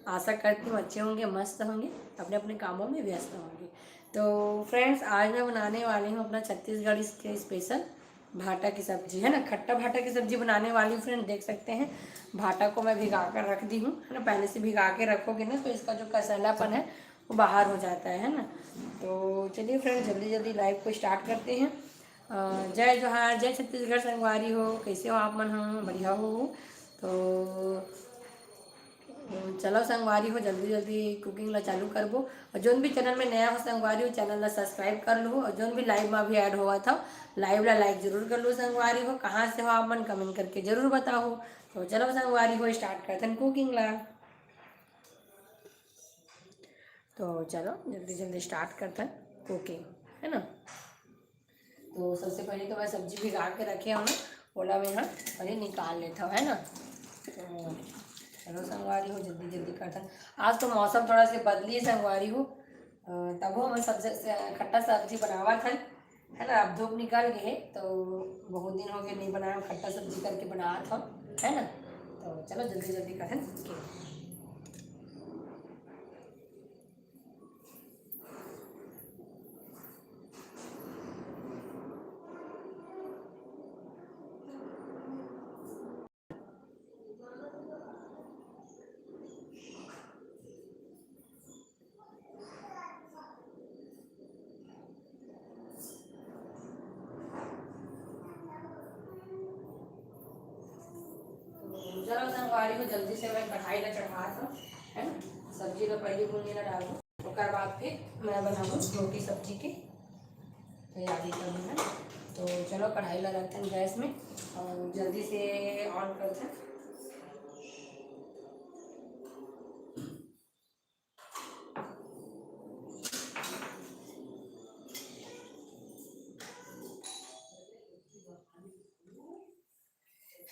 आशा करती हूँ अच्छे होंगे, मस्त होंगे, अपने अपने कामों में व्यस्त होंगे। तो फ्रेंड्स, आज मैं बनाने वाली हूँ अपना छत्तीसगढ़ी के स्पेशल भाटा की सब्जी, है ना। खट्टा भाटा की सब्जी बनाने वाली हूँ फ्रेंड। देख सकते हैं भाटा को मैं भिगा कर रख दी हूँ, है ना। पहले से भिगा के रखोगे ना तो इसका जो कसैलापन है वो बाहर हो जाता है ना। तो चलिए फ्रेंड, जल्दी जल्दी लाइव को स्टार्ट करते हैं। जय जोहार, जय छत्तीसगढ़ संगवारी हो। कैसे हो आप मन? हम बढ़िया हो। तो चलो संगवारी हो, जल्दी जल्दी कुकिंग ला चालू करबो। और जोन भी चैनल में नया हो संगवारी हो, चैनल ला सब्सक्राइब कर लो। और जोन भी लाइव में भी ऐड हुआ था, लाइव ला लाइक जरूर कर लो संगवारी हो। कहाँ से हो आप मन कमेंट करके जरूर बताओ। तो चलो संगवारी हो, स्टार्ट करते हैं कुकिंग ला। तो चलो जल्दी जल्दी स्टार्ट करते हैं कुकिंग, है ना। तो सबसे पहले तो मैं सब्जी भिगा के रखे हूँ ना, ओला में, हाँ पहले निकाल लेता हूँ, है ना। तो चलो संगवारी हो, जल्दी जल्दी करते हैं। आज तो मौसम थोड़ा सा बदली है संगवारी हो, तब वो मैं सबसे खट्टा सब्जी बनावा था, है ना। अब धूप निकल गए तो बहुत दिन हो गए नहीं बनाया, खट्टा सब्जी करके बनाया था, है ना। तो चलो जल्दी जल्दी करते हैं। चलो संगवारी को जल्दी से मैं कढ़ाई ला चढ़ा था, है ना। सब्जी ला पहले भूनने ला डालू, उसके बाद फिर मैं बनाऊँ रोटी सब्जी की तैयारी करूँ, है। तो चलो कढ़ाई ला रखते हैं गैस में और जल्दी से ऑन करते हैं।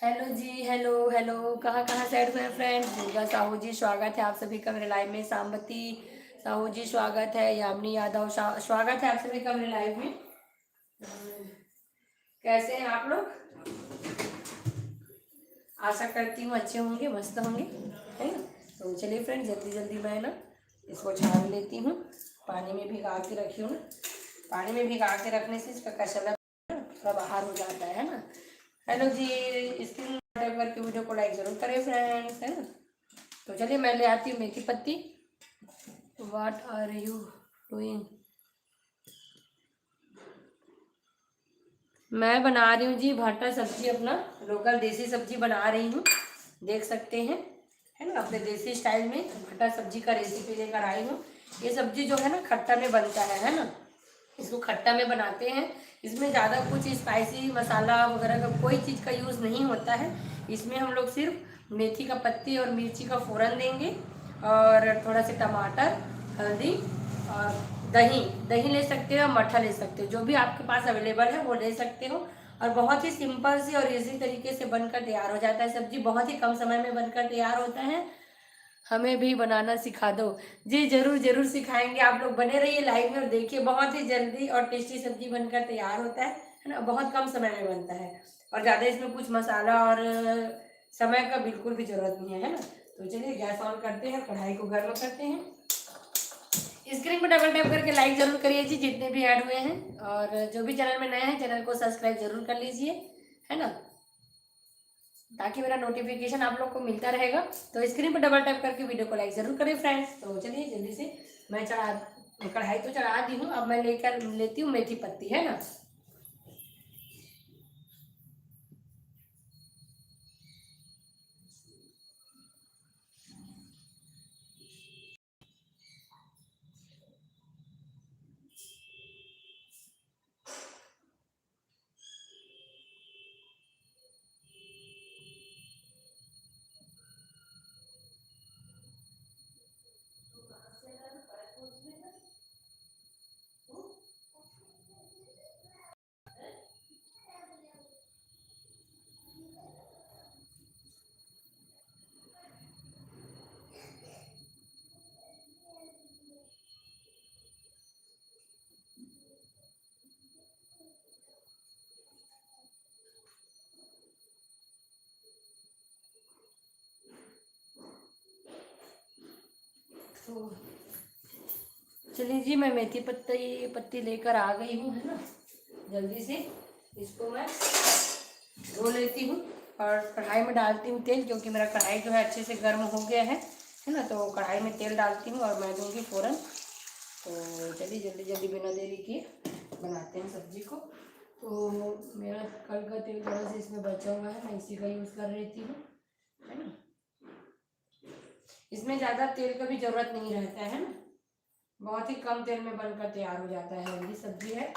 हेलो जी, हेलो हेलो, कहाँ कहाँ से ऐड हुए फ्रेंड? दुर्गा साहू जी स्वागत है आप सभी का मेरे लाइव में। सामवती साहू जी स्वागत है। यामिनी यादव स्वागत है आप सभी का मेरे लाइव में। कैसे हैं आप लोग? आशा करती हूँ अच्छे होंगे, मस्त होंगे, है ना। तो चलिए फ्रेंड, जल्दी जल्दी मैं ना इसको छान लेती हूँ। पानी में भिगा के रखी हूँ ना, पानी में भिगा के रखने से इसका कचरा थोड़ा बाहर हो जाता है ना। हेलो जी, स्क्रीन करके वीडियो को लाइक जरूर करें फ्रेंड्स, है ना। तो चलिए मैं ले आती हूँ मेथी पत्ती। What are you doing? मैं बना रही हूँ जी भट्टा सब्जी, अपना लोकल देसी सब्जी बना रही हूँ। देख सकते हैं, है ना। अपने देसी स्टाइल में भट्टा सब्जी का रेसिपी लेकर आई हूँ। ये सब्जी जो है ना खट्टा में बनता है ना। इसको खट्टा में बनाते हैं। इसमें ज़्यादा कुछ स्पाइसी मसाला वगैरह का कोई चीज़ का यूज़ नहीं होता है। इसमें हम लोग सिर्फ मेथी का पत्ती और मिर्ची का फ़ोरन देंगे और थोड़ा सा टमाटर, हल्दी और दही। दही ले सकते हो, मट्ठा ले सकते हो, जो भी आपके पास अवेलेबल है वो ले सकते हो। और बहुत ही सिंपल सी और इजी तरीके से बनकर तैयार हो जाता है। सब्जी बहुत ही कम समय में बनकर तैयार होता है। हमें भी बनाना सिखा दो। जी जरूर जरूर सिखाएंगे। आप लोग बने रहिए लाइव में और देखिए, बहुत ही जल्दी और टेस्टी सब्जी बनकर तैयार होता है ना। बहुत कम समय में बनता है और ज़्यादा इसमें कुछ मसाला और समय का बिल्कुल भी जरूरत नहीं है ना। तो चलिए गैस ऑन करते हैं, कढ़ाई को गर्म करते हैं। स्क्रीन पर डबल टैप करके लाइक जरूर करिए जी, जितने भी ऐड हुए हैं। और जो भी चैनल में नए हैं चैनल को सब्सक्राइब जरूर कर लीजिए, है ना, ताकि मेरा नोटिफिकेशन आप लोग को मिलता रहेगा। तो स्क्रीन पर डबल टैप करके वीडियो को लाइक जरूर करें फ्रेंड्स। तो चलिए जल्दी से मैं कढ़ाई तो चढ़ा दी हूँ। अब मैं लेकर लेती हूँ मेथी पत्ती, है ना। तो चलिए जी, मैं मेथी पत्ती लेकर आ गई हूँ, है ना। जल्दी से इसको मैं धो लेती हूँ और कढ़ाई में डालती हूँ तेल, क्योंकि मेरा कढ़ाई जो है अच्छे से गर्म हो गया है ना। तो कढ़ाई में तेल डालती हूँ और मैं दूँगी फ़ौरन। तो चलिए जल्दी जल्दी बिना देरी किए बनाते हैं सब्जी को। तो मेरा कल का तेल थोड़ा सा इसमें बचा हुआ है, मैं इसी का यूज़ कर रही हूँ, है ना। इसमें ज़्यादा तेल का भी ज़रूरत नहीं रहता है ना, बहुत ही कम तेल में बनकर तैयार हो जाता है। हेल्दी सब्जी है।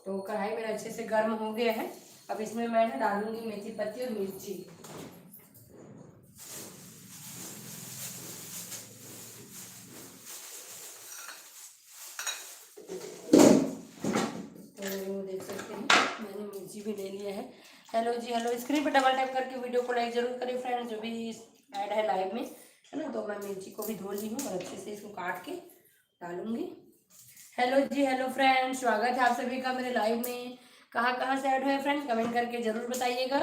तो कढ़ाई मेरा अच्छे से गर्म हो गया है। अब इसमें मैं ना डालूंगी मेथी पत्ती और मिर्ची। तो देख सकते हैं मैंने मिर्ची भी ले लिया है। हेलो जी हेलो, स्क्रीन पर डबल टैप करके वीडियो को लाइक जरूर करें फ्रेंड्स, जो भी ऐड है लाइव में, है ना। तो मैं मिर्ची को भी धो ली हूँ और अच्छे से इसको काट के डालूंगी। हेलो जी हेलो फ्रेंड्स, स्वागत है आप सभी का मेरे लाइव में। कहाँ से ऐड है फ्रेंड्स, कमेंट करके जरूर बताइएगा।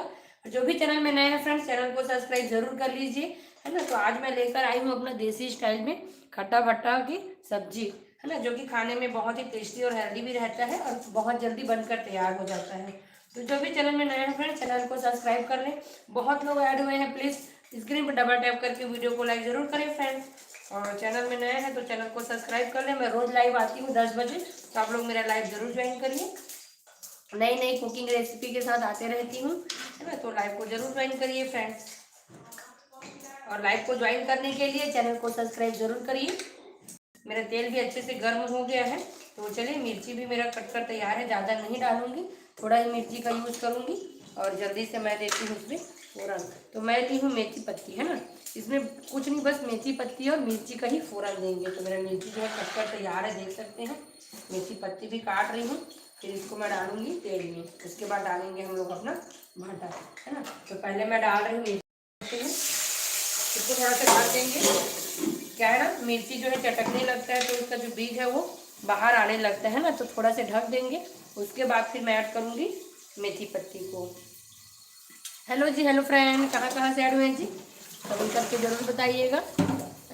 जो भी चैनल में नए हैं फ्रेंड्स, चैनल को सब्सक्राइब जरूर कर लीजिए, है ना। तो आज मैं लेकर आई हूँ अपना देसी स्टाइल में खट्टा भट्टा की सब्जी, है ना, जो कि खाने में बहुत ही टेस्टी और हेल्दी भी रहता है और बहुत जल्दी बनकर तैयार हो जाता है। तो जो भी चैनल में नए हैं फ्रेंड्स, चैनल को सब्सक्राइब कर लें। बहुत लोग ऐड हुए हैं, प्लीज़ स्क्रीन पर डबल टैप करके वीडियो को लाइक जरूर करें फ्रेंड्स। और चैनल में नए हैं तो चैनल को सब्सक्राइब कर लें। मैं रोज़ लाइव आती हूँ 10 बजे, तो आप लोग मेरा लाइव जरूर ज्वाइन करिए। नई नई कुकिंग रेसिपी के साथ आते रहती हूँ, है ना। तो लाइव को जरूर ज्वाइन करिए फ्रेंड्स। और लाइव को ज्वाइन करने के लिए चैनल को सब्सक्राइब जरूर करिए। मेरा तेल भी अच्छे से गर्म हो गया है। तो चलिए, मिर्ची भी मेरा कट कर तैयार है, ज़्यादा नहीं डालूंगी, थोड़ा ही मिर्ची का यूज़ करूँगी। और जल्दी से मैं देती हूँ उसमें फ़ौरन। तो मैं ली हूँ मेथी पत्ती, है ना। इसमें कुछ नहीं, बस मेथी पत्ती और मिर्ची का ही फ़ौरन देंगे। तो मेरा मिर्ची जो है कट कर तैयार है, देख सकते हैं। मेथी पत्ती भी काट रही हूँ, फिर इसको मैं डालूंगी तेल में। उसके बाद डालेंगे हम लोग अपना भाटा, है ना। तो पहले मैं डाल रही हूँ मिर्ची, इसको थोड़ा सा ढक देंगे। क्या है ना, मिर्ची जो है चटकने लगता है तो उसका जो बीज है वो बाहर आने लगता है ना, तो थोड़ा सा ढक देंगे। उसके बाद फिर मैं ऐड करूँगी मेथी पत्ती को। हेलो जी हेलो फ्रेंड, कहाँ से ऐड हुए हैं जी, कमेंट करके जरूर बताइएगा।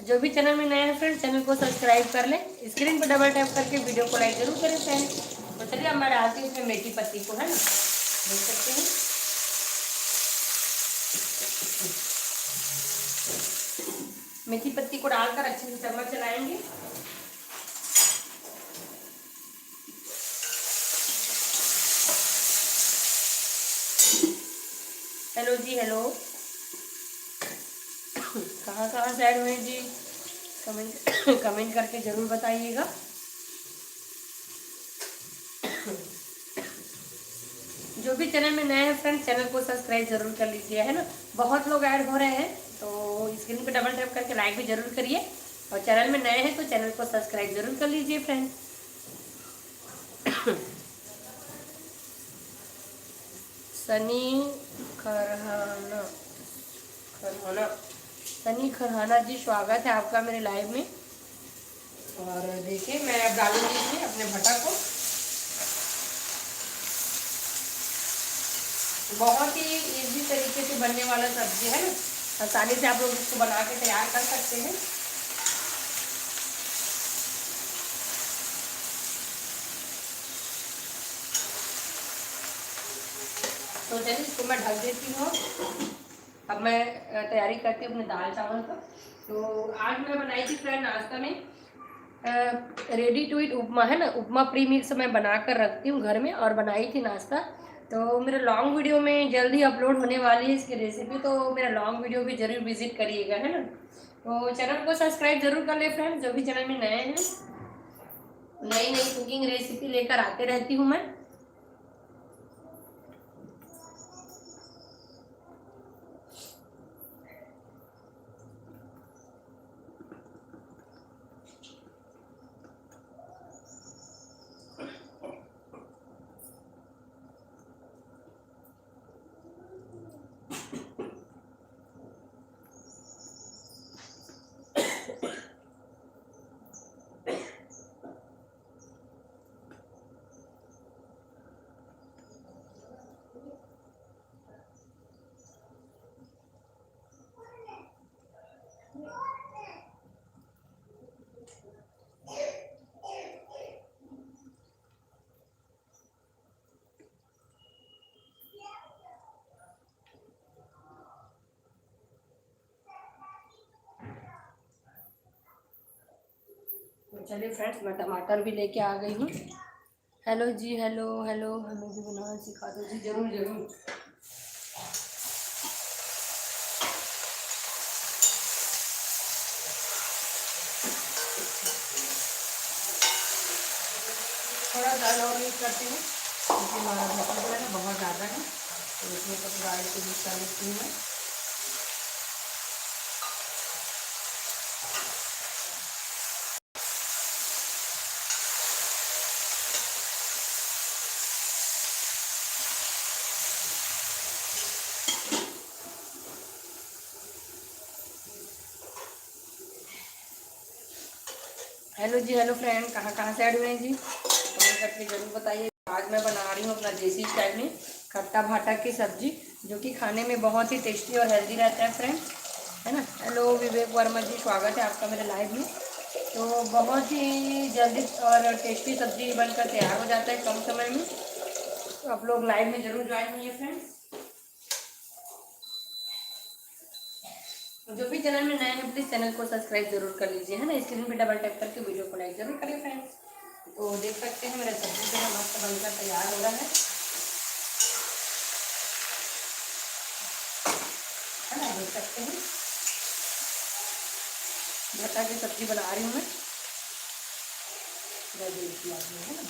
जो भी चैनल में नए हैं फ्रेंड, चैनल को सब्सक्राइब कर लें। स्क्रीन पर डबल टैप करके वीडियो को लाइक जरूर करें फ्रेंड। तो चलिए अब मैं डालती हूँ इसमें मेथी पत्ती को, है ना, देख सकते हैं। मेथी पत्ती को डालकर अच्छे से चम्मच चलाएंगे। हेलो जी हेलो, कहाँ से ऐड हुए जी, कमेंट करके जरूर बताइएगा। जो भी चैनल में नए हैं फ्रेंड्स, चैनल को सब्सक्राइब जरूर कर लीजिए, है ना। बहुत लोग ऐड हो रहे हैं, तो स्क्रीन पे डबल टैप करके लाइक भी जरूर करिए। और चैनल में नए हैं तो चैनल को सब्सक्राइब जरूर कर लीजिए फ्रेंड्स। सनी खरहाना खरहाना सनी खरहाना जी, स्वागत है आपका मेरे लाइव में। और देखिए, मैं अब डालूंगी इसमें अपने भटा को। बहुत ही इजी तरीके से बनने वाला सब्जी है ना, आसानी से आप लोग इसको बना के तैयार कर सकते हैं। तो चलिए इसको मैं ढक देती हूँ। अब मैं तैयारी करती हूँ अपने दाल चावल का। तो आज मैं बनाई थी फ्रेंड नाश्ता में रेडी टू ईट उपमा, है ना। उपमा प्री मिक्स मैं बना कर रखती हूँ घर में, और बनाई थी नाश्ता। तो मेरे लॉन्ग वीडियो में जल्दी अपलोड होने वाली है इसकी रेसिपी, तो मेरा लॉन्ग वीडियो भी जरूर विजिट करिएगा, है ना। तो चैनल को सब्सक्राइब जरूर कर ले फ्रेंड्स, जो भी चैनल में नए हैं। नई नई कुकिंग रेसिपी लेकर आते रहती हूँ मैं। चलिए फ्रेंड्स, मैं टमाटर भी लेके आ गई हूँ। हेलो जी, हेलो हेलो, हमें भी बनाना सिखा दो जी। जरूर जरूर। थोड़ा दाल और यूज़ करते हैं क्योंकि हमारा मटर जो है ना बहुत ज़्यादा है, तो इसमें तो दाल को यूज़ कर लेती हूँ। हेलो जी, हेलो फ्रेंड, कहाँ कहाँ से ऐड हुए हैं जी, कमेंट करके जरूर बताइए। आज मैं बना रही हूँ अपना देसी स्टाइल में खट्टा भाटा की सब्जी, जो कि खाने में बहुत ही टेस्टी और हेल्दी रहता है फ्रेंड्स, है ना। हेलो विवेक वर्मा जी, स्वागत है आपका मेरे लाइव में। तो बहुत ही जल्दी और टेस्टी सब्जी बनकर तैयार हो जाता है कम समय में, तो आप लोग लाइव में जरूर ज्वाइन होइए फ्रेंड्स। जो भी चैनल में नए हैं प्लीज़ चैनल को सब्सक्राइब जरूर कर लीजिए, है ना। स्क्रीन पे डबल टैप करके वीडियो को लाइक जरूर करिए फ्रेंड्स। तो देख सकते हैं मेरा सब्जी जो है मस्त बनकर तैयार हो रहा है ना। देख सकते हैं भट्टा की सब्जी बना रही हूँ मैं देखिए आपने, है ना।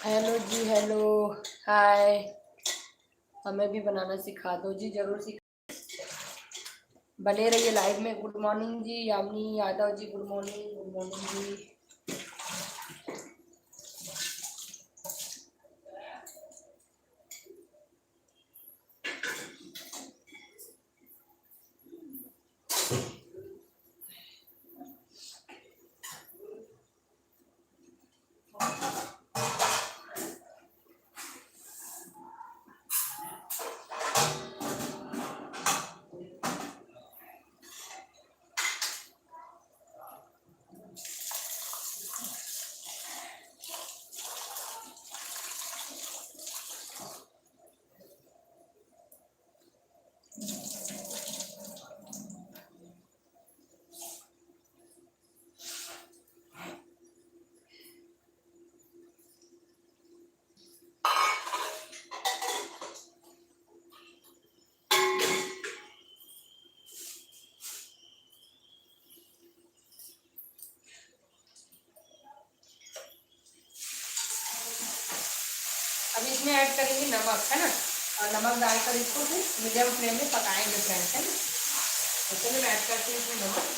हेलो जी, हेलो, हाय, हमें भी बनाना सिखा दो जी, जरूर सिखा। बने रहिए लाइव में। गुड मॉर्निंग जी, Yamini Yadav ji, good morning, good morning जी। अब इसमें ऐड करेंगे नमक, है ना, और नमक डालकर इसको फिर मीडियम फ्लेम में पकाएंगे फ्रेंड्स, है ना। तो चलिए मैं ऐड करती हूँ इसमें नमक।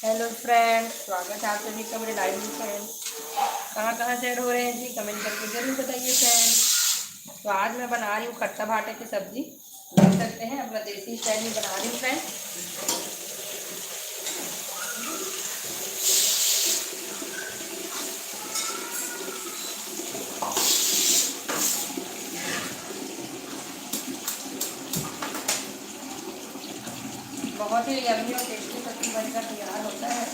हेलो फ्रेंड्स, स्वागत है आप सभी का मेरे लाइव में। फ्रेंड्स कहाँ कहाँ से ऐड हो रहे हैं जी, कमेंट करके जरूर बताइए फ्रेंड्स। तो आज मैं बना रही हूँ खट्टा भाटे की सब्जी, देख सकते हैं अपना देसी स्टाइल में बना रही हूँ फ्रेंड्स। बहुत ही यम्मी और टेस्टी सब्जी बनकर तैयार होता है।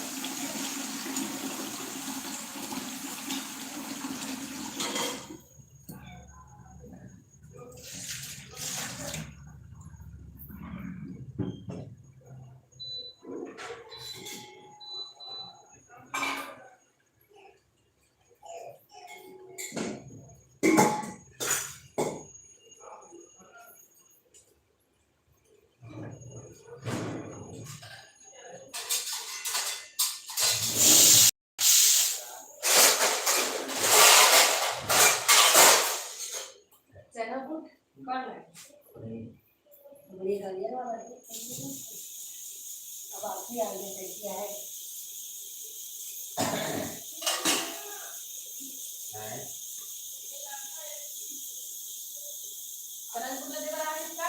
चना बुट कौन है? बड़ी गालियाँ वाला अब आप ही आगे कैसी है। चना बुट दे रहा है इसका।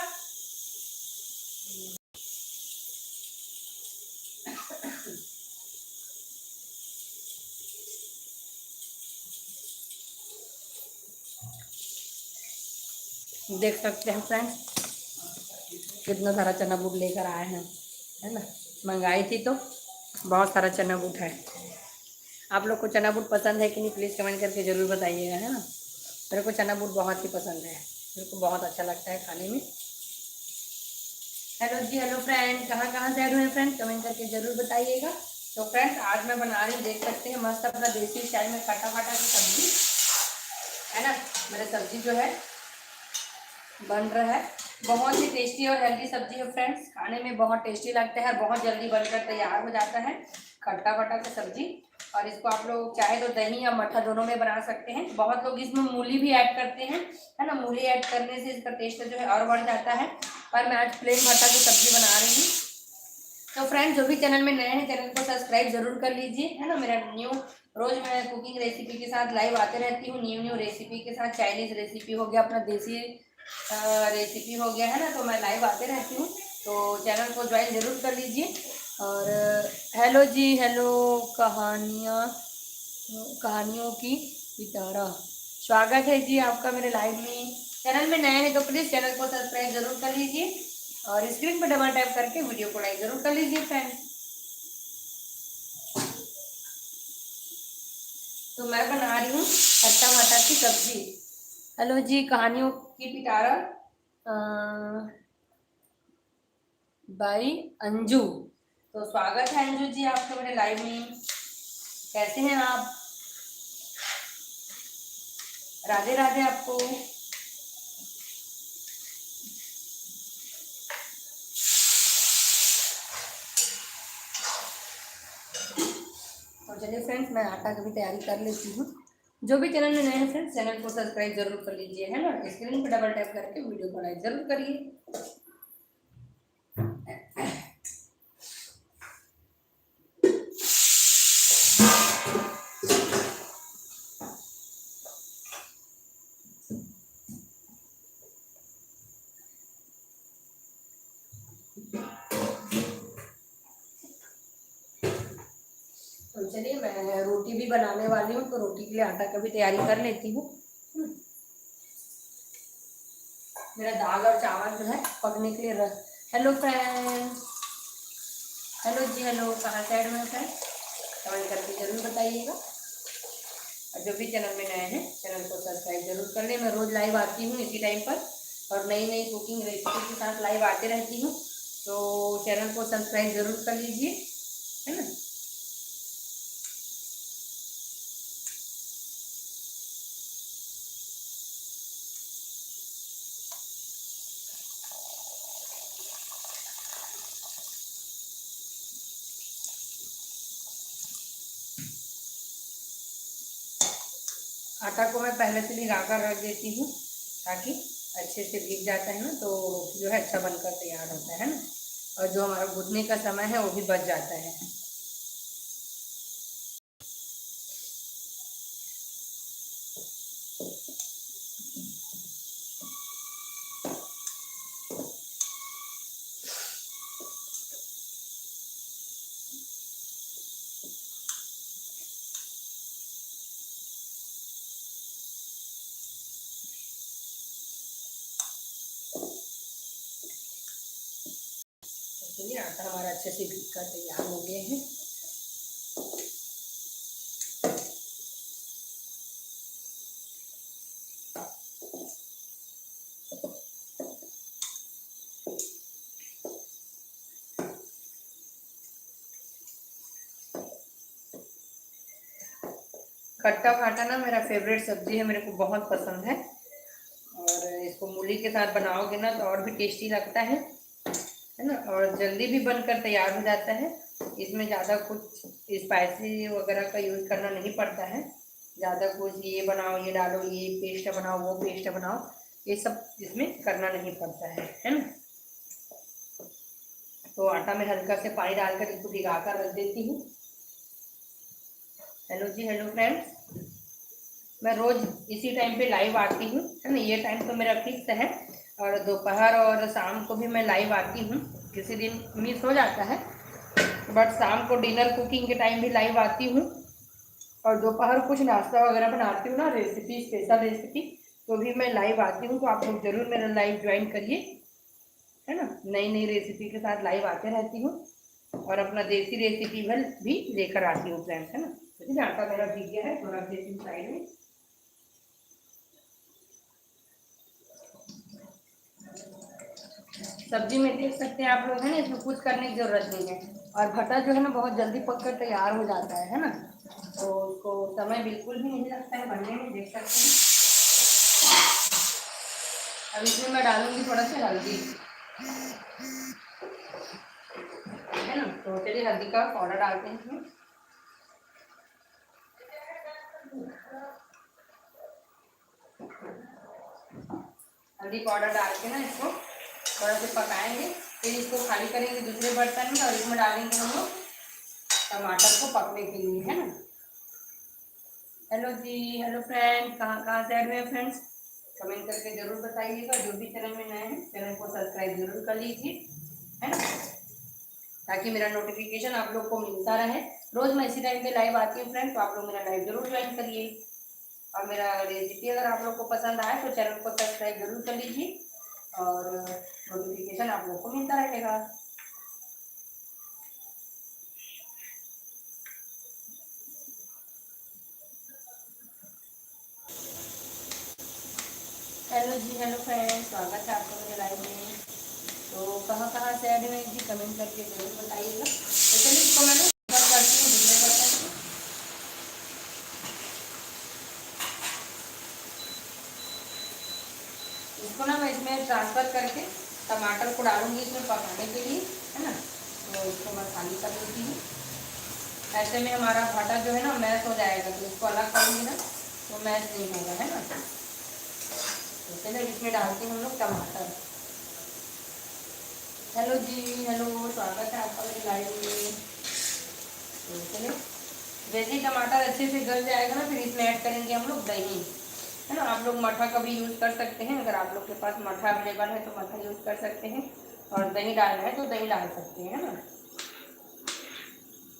देख सकते हैं फ्रेंड्स कितना सारा चना बूट लेकर आए हैं, है ना। मंगाई थी तो बहुत सारा चना बूट है। आप लोग को चना बूट पसंद है कि नहीं, प्लीज़ कमेंट करके ज़रूर बताइएगा, है ना। मेरे को चना बूट बहुत ही पसंद है, मेरे को बहुत अच्छा लगता है खाने में। हेलो जी, हेलो फ्रेंड, कहाँ कहाँ से ऐड हुए फ्रेंड, कमेंट करके ज़रूर बताइएगा। तो फ्रेंड्स आज मैं बना रही हूँ, देख सकते हैं मस्त अपना देसी स्टाइल में खट्टा खट्टा की सब्जी, है ना। मेरा सब्जी जो है बन रहा है, बहुत ही टेस्टी और हेल्दी सब्जी है फ्रेंड्स। खाने में बहुत टेस्टी लगता है और बहुत जल्दी बनकर तैयार हो जाता है खट्टा खट्टा की सब्जी। और इसको आप लोग चाहे तो दही या मट्ठा दोनों में बना सकते हैं। बहुत लोग इसमें मूली भी ऐड करते हैं, है ना। मूली ऐड करने से इसका टेस्ट जो है और बढ़ जाता है, पर मैं आज प्लेन भट्टा की सब्जी बना रही हूँ। तो फ्रेंड्स जो भी चैनल में नए हैं, चैनल को सब्सक्राइब जरूर कर लीजिए, है ना। मेरा रोज मैं कुकिंग रेसिपी के साथ लाइव आते रहती हूँ, न्यू रेसिपी के साथ। चाइनीज़ रेसिपी हो गया, अपना देसी रेसिपी हो गया, है ना। तो मैं लाइव आते रहती हूँ, तो चैनल को ज्वाइन जरूर कर लीजिए। और हेलो जी, हेलो कहानियों की पिटारा, स्वागत है जी आपका मेरे लाइव में। चैनल में नए हैं तो प्लीज़ चैनल को सब्सक्राइब जरूर कर लीजिए और स्क्रीन पर डबल टैप करके वीडियो को लाइक जरूर कर लीजिए फ्रेंड्स। तो मैं बना रही हूँ खट्टा भाटा की सब्जी। हेलो जी, कहानियों की पिटारा बाई अंजू। तो स्वागत है अंजू जी आपके मेरे लाइव में, कैसे हैं आप? राधे राधे आपको। और चलिए फ्रेंड्स मैं आटा की भी तैयारी कर लेती हूँ। जो भी चैनल में नए हैं फ्रेंड्स, चैनल को सब्सक्राइब जरूर कर लीजिए, है ना। स्क्रीन पर डबल टैप करके वीडियो को लाइक जरूर करिए। तो चलिए मैं रोटी भी बनाने वाली हूँ, तो रोटी के लिए आटा का भी तैयारी कर लेती हूँ। मेरा दाल और चावल जो है पकने के लिए रख। हेलो फ्रेंड्स, हेलो जी, हेलो, कहाँ साइड में फ्रेंड्स, कमेंट करके जरूर बताइएगा। और जो भी चैनल में नए हैं, चैनल को सब्सक्राइब जरूर कर लें। मैं रोज़ लाइव आती हूँ इसी टाइम पर और नई नई कुकिंग रेसिपी के साथ लाइव आते रहती हूँ, तो चैनल को सब्सक्राइब जरूर कर लीजिए, है ना। आटा को मैं पहले से भिगा कर रख देती हूँ ताकि अच्छे से भीग जाता है ना, तो रोटी जो है अच्छा बनकर तैयार होता है ना। और जो हमारा गूँथने का समय है वो भी बच जाता है। आटा हमारा अच्छे से भीग कर तैयार हो गए हैं। खट्टा फाटा ना मेरा फेवरेट सब्जी है, मेरे को बहुत पसंद है। और इसको मूली के साथ बनाओगे ना तो और भी टेस्टी लगता है ना, और जल्दी भी बनकर तैयार हो जाता है। इसमें ज़्यादा कुछ स्पाइसी वगैरह का यूज़ करना नहीं पड़ता है। ज़्यादा कुछ ये बनाओ, ये डालो, ये पेस्ट बनाओ, वो पेस्ट बनाओ, ये सब इसमें करना नहीं पड़ता है ना। तो आटा में हल्का से पानी डालकर इसको भिगा कर रख देती हूँ। हेलो जी, हेलो फ्रेंड्स। मैं रोज इसी टाइम पे लाइव आती हूँ, है ना। ये टाइम तो मेरा फिक्स है, और दोपहर और शाम को भी मैं लाइव आती हूँ। किसी दिन मिस हो जाता है, बट शाम को डिनर कुकिंग के टाइम भी लाइव आती हूँ। और दोपहर कुछ नाश्ता वगैरह बनाती हूँ ना, रेसिपी, स्पेशल रेसिपी, तो भी मैं लाइव आती हूँ। तो आप लोग जरूर मेरा लाइव ज्वाइन करिए, है ना। नई नई रेसिपी के साथ लाइव आते रहती हूँ, और अपना देसी रेसिपी भी लेकर आती हूँ फ्रेंड्स, है ना। ठीक है, आटा मेरा भीग गया है, थोड़ा देसी साइड में। सब्जी में देख सकते हैं आप लोग, है ना, इसमें कुछ करने की जरूरत नहीं है। और भटा जो है ना बहुत जल्दी पककर तैयार हो जाता है ना। तो उसको समय बिल्कुल भी नहीं लगता है बनने में, देख सकते हैं। अब इसमें मैं डालूंगी थोड़ा सा हल्दी, है ना। तो चलिए हल्दी का पाउडर डालते हैं इसमें। हल्दी पाउडर डाल के ना इसको थोड़ा सा पकाएंगे। फिर इसको खाली करेंगे दूसरे बर्तन में, और इसमें डालेंगे हम लोग टमाटर को पकने के लिए, है ना। हेलो जी, हेलो फ्रेंड, कहाँ कहाँ से आए हुए फ्रेंड्स, कमेंट करके जरूर बताइएगा। जो भी चैनल में नए हैं चैनल को सब्सक्राइब जरूर कर लीजिए, है ना, ताकि मेरा नोटिफिकेशन आप लोग को मिलता रहे। रोज मैं इसी टाइम पे लाइव आती हूँ फ्रेंड, तो आप लोग मेरा लाइव जरूर ज्वाइन करिए। और मेरा रेसिपी अगर आप लोग को पसंद आए तो चैनल को सब्सक्राइब जरूर कर लीजिए, और नोटिफिकेशन आप लोग को मिलता रहेगा। हेलो जी, हेलो फ्रेंड्स, स्वागत है आपका मेरे लाइव में। तो कहाँ कहाँ से ऐड हुए जी, कमेंट करके जरूर बताइएगा। तो चलिए इसको मैंने बंद करती हूँ दूसरे बर्तन में। इसको ना मैं इसमें ट्रांसफर करके टमाटर को डालूंगी इसमें पकाने के लिए, है ना। तो इसको मैं खाली कर देती हूँ। ऐसे में हमारा भाटा जो है ना मैश हो जाएगा, तो इसको अलग करूँगी ना तो मैश नहीं होगा, है ना। तो चलिए इसमें डालते हैं हम लोग टमाटर। हेलो जी, हेलो, स्वागत है आपका मेरे लाइव में। तो चलिए जैसे ही टमाटर अच्छे से गल जाएगा ना, फिर इसमें ऐड करेंगे हम लोग दही, है ना। आप लोग मठा का भी यूज़ कर सकते हैं, अगर आप लोग के पास मठा अवेलेबल है तो मठा यूज़ कर सकते हैं, और दही डालना है तो दही डाल सकते हैं, है ना।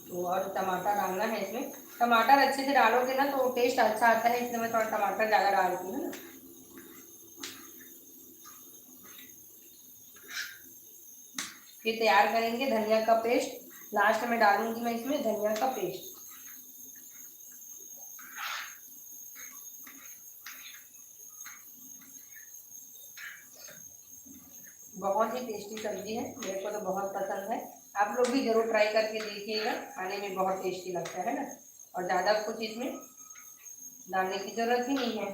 तो और टमाटर डालना है इसमें। टमाटर अच्छे से डालोगे ना तो टेस्ट अच्छा आता है, इसलिए मैं थोड़ा टमाटर ज़्यादा डालती हूँ, है ना। फिर तैयार करेंगे धनिया का पेस्ट, लास्ट में डालूंगी मैं इसमें धनिया का पेस्ट। बहुत ही टेस्टी सब्जी है, मेरे को तो बहुत पसंद है। आप लोग भी जरूर ट्राई करके देखिएगा, खाने में बहुत टेस्टी लगता है ना। और ज़्यादा कुछ इसमें डालने की जरूरत ही नहीं है,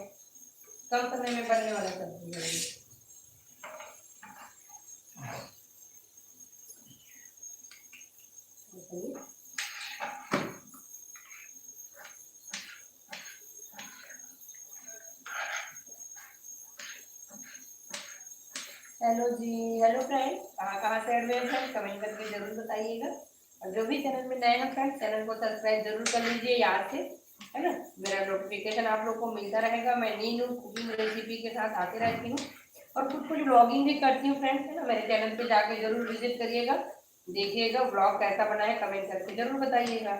कम समय में बनने वाला सब्जी है ये। हेलो जी, हेलो फ्रेंड, कहाँ कहाँ से एड हुए फ्रेंड, कमेंट करके जरूर बताइएगा। और जो भी चैनल में नए हैं फ्रेंड, चैनल को सब्सक्राइब जरूर कर लीजिए याद से, है ना। मेरा नोटिफिकेशन आप लोग को मिलता रहेगा। मैं न्यू न्यू कुकिंग रेसिपी के साथ आती रहती हूँ, और कुछ कुछ ब्लॉगिंग भी करती हूँ फ्रेंड्स, है ना। मेरे चैनल पे जाके जरूर विजिट करिएगा, देखिएगा ब्लॉग कैसा बना है, कमेंट करके जरूर बताइएगा।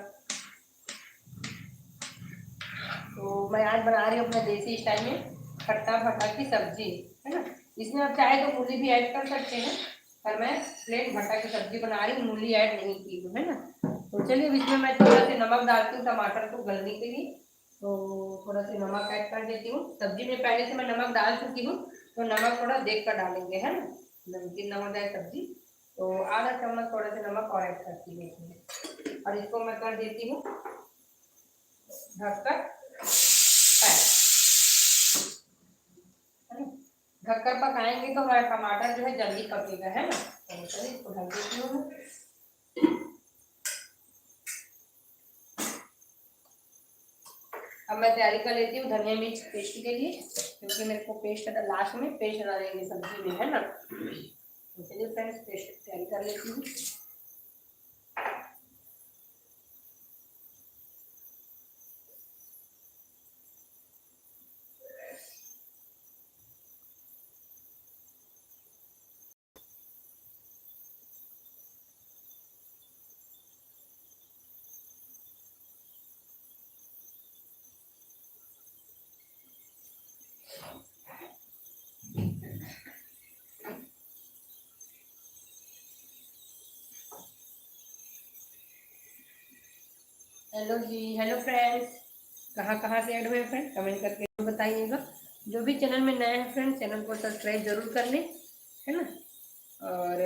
तो मैं आज बना रही हूँ अपने देसी स्टाइल में खट्टा फटा की सब्जी, है ना। इसमें आप चाहे तो मूली भी ऐड कर सकते हैं, पर मैं प्लेन भट्टा की सब्जी बना रही हूँ, मूली ऐड नहीं की हूँ, है ना। तो चलिए इसमें मैं थोड़ा सा नमक डालती हूँ टमाटर को गलने के लिए। तो थोड़ा सा नमक ऐड कर देती हूँ। सब्जी में पहले से मैं नमक डाल चुकी हूँ, तो नमक थोड़ा देख कर डालेंगे, है ना। नमकीन नमक है सब्जी, तो आधा चम्मच थोड़ा सा नमक और ऐड करती हूँ इसमें। और इसको मैं कर देती हूँ ढककर ढककर पकाएंगे तो हमारा टमाटर जो है जल्दी पकेगा, है ना। तो चलिए इसको ढक देती हूँ। अब मैं तैयारी कर लेती हूँ धनिया मिर्च पेस्ट के लिए, क्योंकि मेरे को पेस्ट लास्ट में पेस्ट डालेंगे सब्जी में, है ना। तो चलिए फ्रेंड्स पेस्ट तैयारी कर लेती हूँ। हेलो जी, हेलो फ्रेंड्स, कहाँ से ऐड हुए फ्रेंड कमेंट करके बताइएगा। जो भी चैनल में नए हैं फ्रेंड, चैनल को सब्सक्राइब जरूर कर लें, है ना। और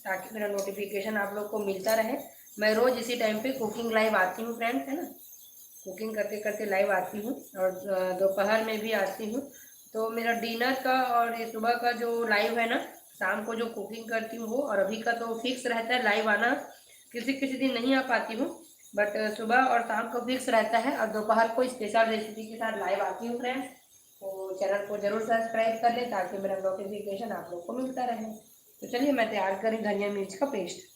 ताकि मेरा नोटिफिकेशन आप लोग को मिलता रहे। मैं रोज़ इसी टाइम पे कुकिंग लाइव आती हूँ फ्रेंड्स, है ना। कुकिंग करते करते लाइव आती हूँ और दोपहर में भी आती हूँ। तो मेरा डिनर का और ये सुबह का जो लाइव है ना, शाम को जो कुकिंग करती हूँ वो, और अभी का तो फिक्स रहता है लाइव आना। किसी किसी दिन नहीं आ पाती हूँ, बट सुबह और शाम को फिक्स रहता है। और दोपहर को स्पेशल रेसिपी के साथ लाइव आती हूँ फ्रेंड्स। तो चैनल को जरूर सब्सक्राइब कर लें ताकि मेरा नोटिफिकेशन आप लोग को मिलता रहे। तो चलिए मैं तैयार करें धनिया मिर्च का पेस्ट।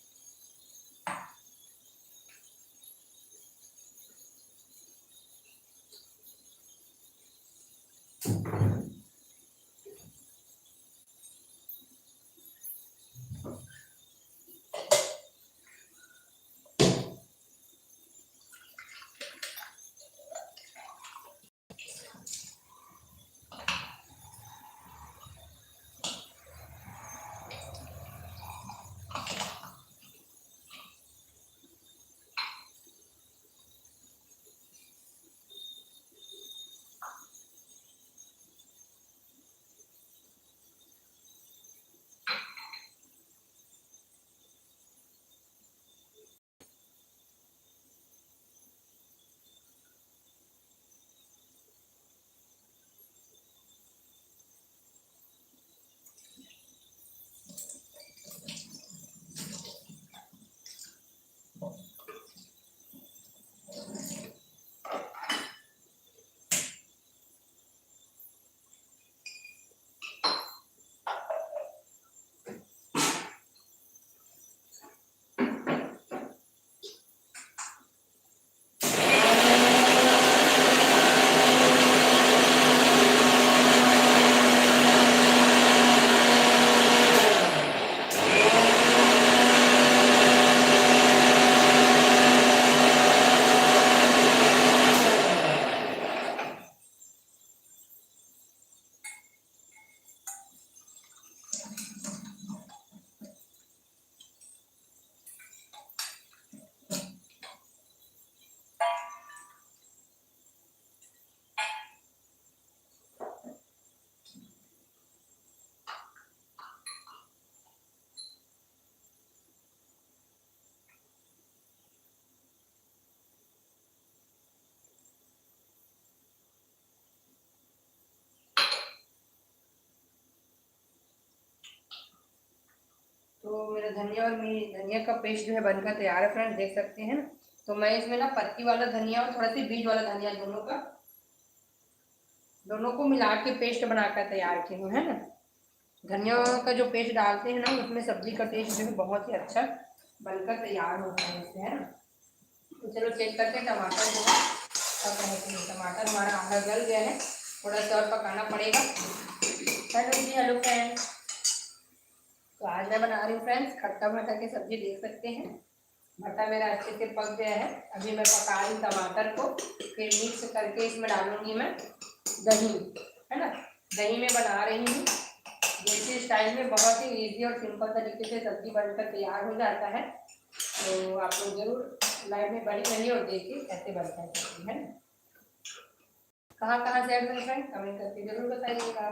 तो मेरा धनिया का पेस्ट जो है बनकर तैयार है फ्रेंड्स, देख सकते हैं ना। तो मैं इसमें ना पत्ती वाला धनिया और थोड़ा सी बीज वाला धनिया दोनों को मिला के पेस्ट बनाकर तैयार की हूँ, है ना। धनिया का जो पेस्ट डालते हैं ना, उसमें सब्जी का टेस्ट जो है बहुत ही अच्छा बनकर तैयार होता है इससे, है ना। तो चलो चेक करते हैं टमाटर जो है और टमाटर हमारा आधा गल गया है, थोड़ा सा और पकाना पड़ेगा। हेलो जी, हेलो फ्रेंड्स। तो आज मैं बना रही हूँ फ्रेंड्स खट्टा भट्टा की सब्जी, देख सकते हैं। भट्टा मेरा अच्छे से पक गया है। अभी मैं पका रही टमाटर को, फिर मिक्स करके इसमें डालूंगी मैं दही, है ना। दही में बना रही हूँ देसी स्टाइल में बहुत ही इजी और सिंपल तरीके से सब्जी बनकर तैयार हो जाता है। तो आप लोग जरूर लाइव में बनी रहिए और देखिए कैसे बनता है सब्जी, है ना। कहाँ कहाँ से मेरे फ्रेंड कमेंट करके जरूर बताइएगा।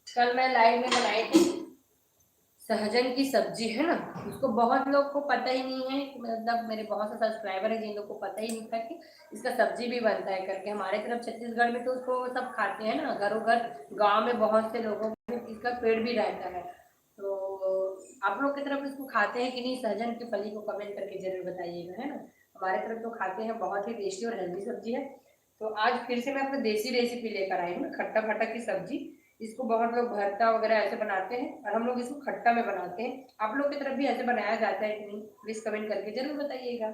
कल मैं लाइव में बनाई थी सहजन की सब्जी, है ना। उसको बहुत लोग को पता ही नहीं है, मतलब मेरे बहुत से सब्सक्राइबर है जिन लोग को पता ही नहीं था कि इसका सब्जी भी बनता है करके। हमारे तरफ छत्तीसगढ़ में तो उसको सब खाते हैं ना, घरों घर गांव में बहुत से लोगों में इसका पेड़ भी रहता है। तो आप लोग की तरफ इसको खाते हैं कि नहीं, सहजन की फली को कमेंट करके जरूर बताइएगा, है ना। हमारे तरफ तो खाते हैं, बहुत ही टेस्टी और हेल्दी सब्जी है। तो आज फिर से मैं अपना देसी रेसिपी लेकर आई हूँ, खट्टा फट्टा की सब्जी। इसको बहुत लोग भरता वगैरह ऐसे बनाते हैं और हम लोग इसको खट्टा में बनाते हैं। आप लोग की तरफ भी ऐसे बनाया जाता है कि नहीं, प्लीज कमेंट करके जरूर बताइएगा।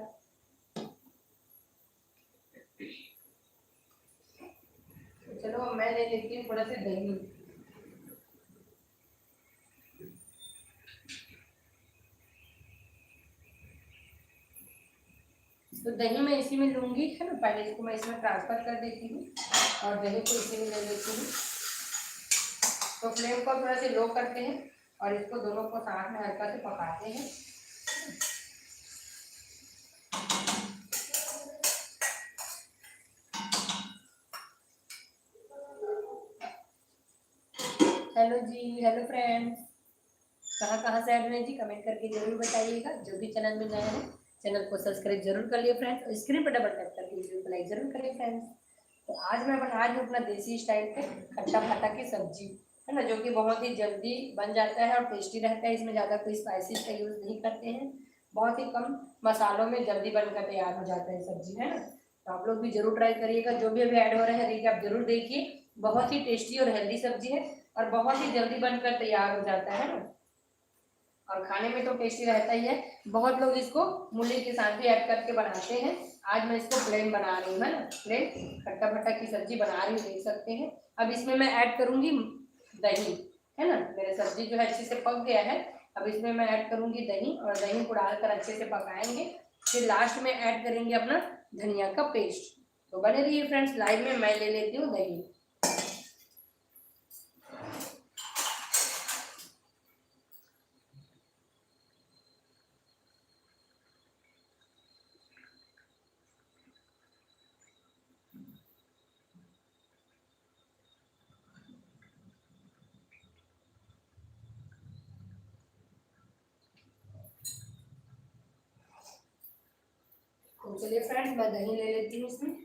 तो चलो मैं ले लेती हूँ थोड़ा सा दही। तो दही मैं इसी में लूंगी, है ना। पहले इसको मैं इसमें ट्रांसफर कर देती हूँ और दही को इसी में ले लेती हूँ। तो फ्लेम को थोड़ा सा लो करते हैं और इसको दोनों को साथ में हल्का से पकाते हैं। हेलो जी, हेलो फ्रेंड्स, कहाँ कहाँ से आ रहे हैं जी, कमेंट करके जरूर बताइएगा। जो भी चैनल में नए हैं चैनल को सब्सक्राइब जरूर कर लिए फ्रेंड्स, और स्क्रीन पर डबल टैप करके वीडियो को लाइक जरूर करिए फ्रेंड्स। तो आज मैं बना रही हूँ अपना देसी स्टाइल पे खट्टा फट्टा की सब्जी, है ना, जो कि बहुत ही जल्दी बन जाता है और टेस्टी रहता है। इसमें ज़्यादा कोई स्पाइसेस का यूज़ नहीं करते हैं, बहुत ही कम मसालों में जल्दी बनकर तैयार हो जाता है सब्जी, है ना। तो आप लोग भी जरूर ट्राई करिएगा। जो भी अभी ऐड हो रहे हैं रीक आप जरूर देखिए। बहुत ही टेस्टी और हेल्दी सब्जी है और बहुत ही जल्दी बनकर तैयार हो जाता है ना, और खाने में तो टेस्टी रहता ही है। बहुत लोग इसको मूली के साथ भी ऐड करके बनाते हैं। आज मैं इसको प्लेन बना रही हूँ, है ना, प्लेन खट्टा फट्टा की सब्जी बना रही हूँ, देख सकते हैं। अब इसमें मैं ऐड करूंगी दही, है ना। मेरे सब्जी जो है अच्छे से पक गया है। अब इसमें मैं ऐड करूंगी दही और दही को डालकर अच्छे से पकाएंगे। फिर लास्ट में ऐड करेंगे अपना धनिया का पेस्ट। तो बने रहिए फ्रेंड्स लाइव में। मैं ले लेती हूँ दही। तो चलिए फ्रेंड्स मैं दही ले लेती हूँ इसमें।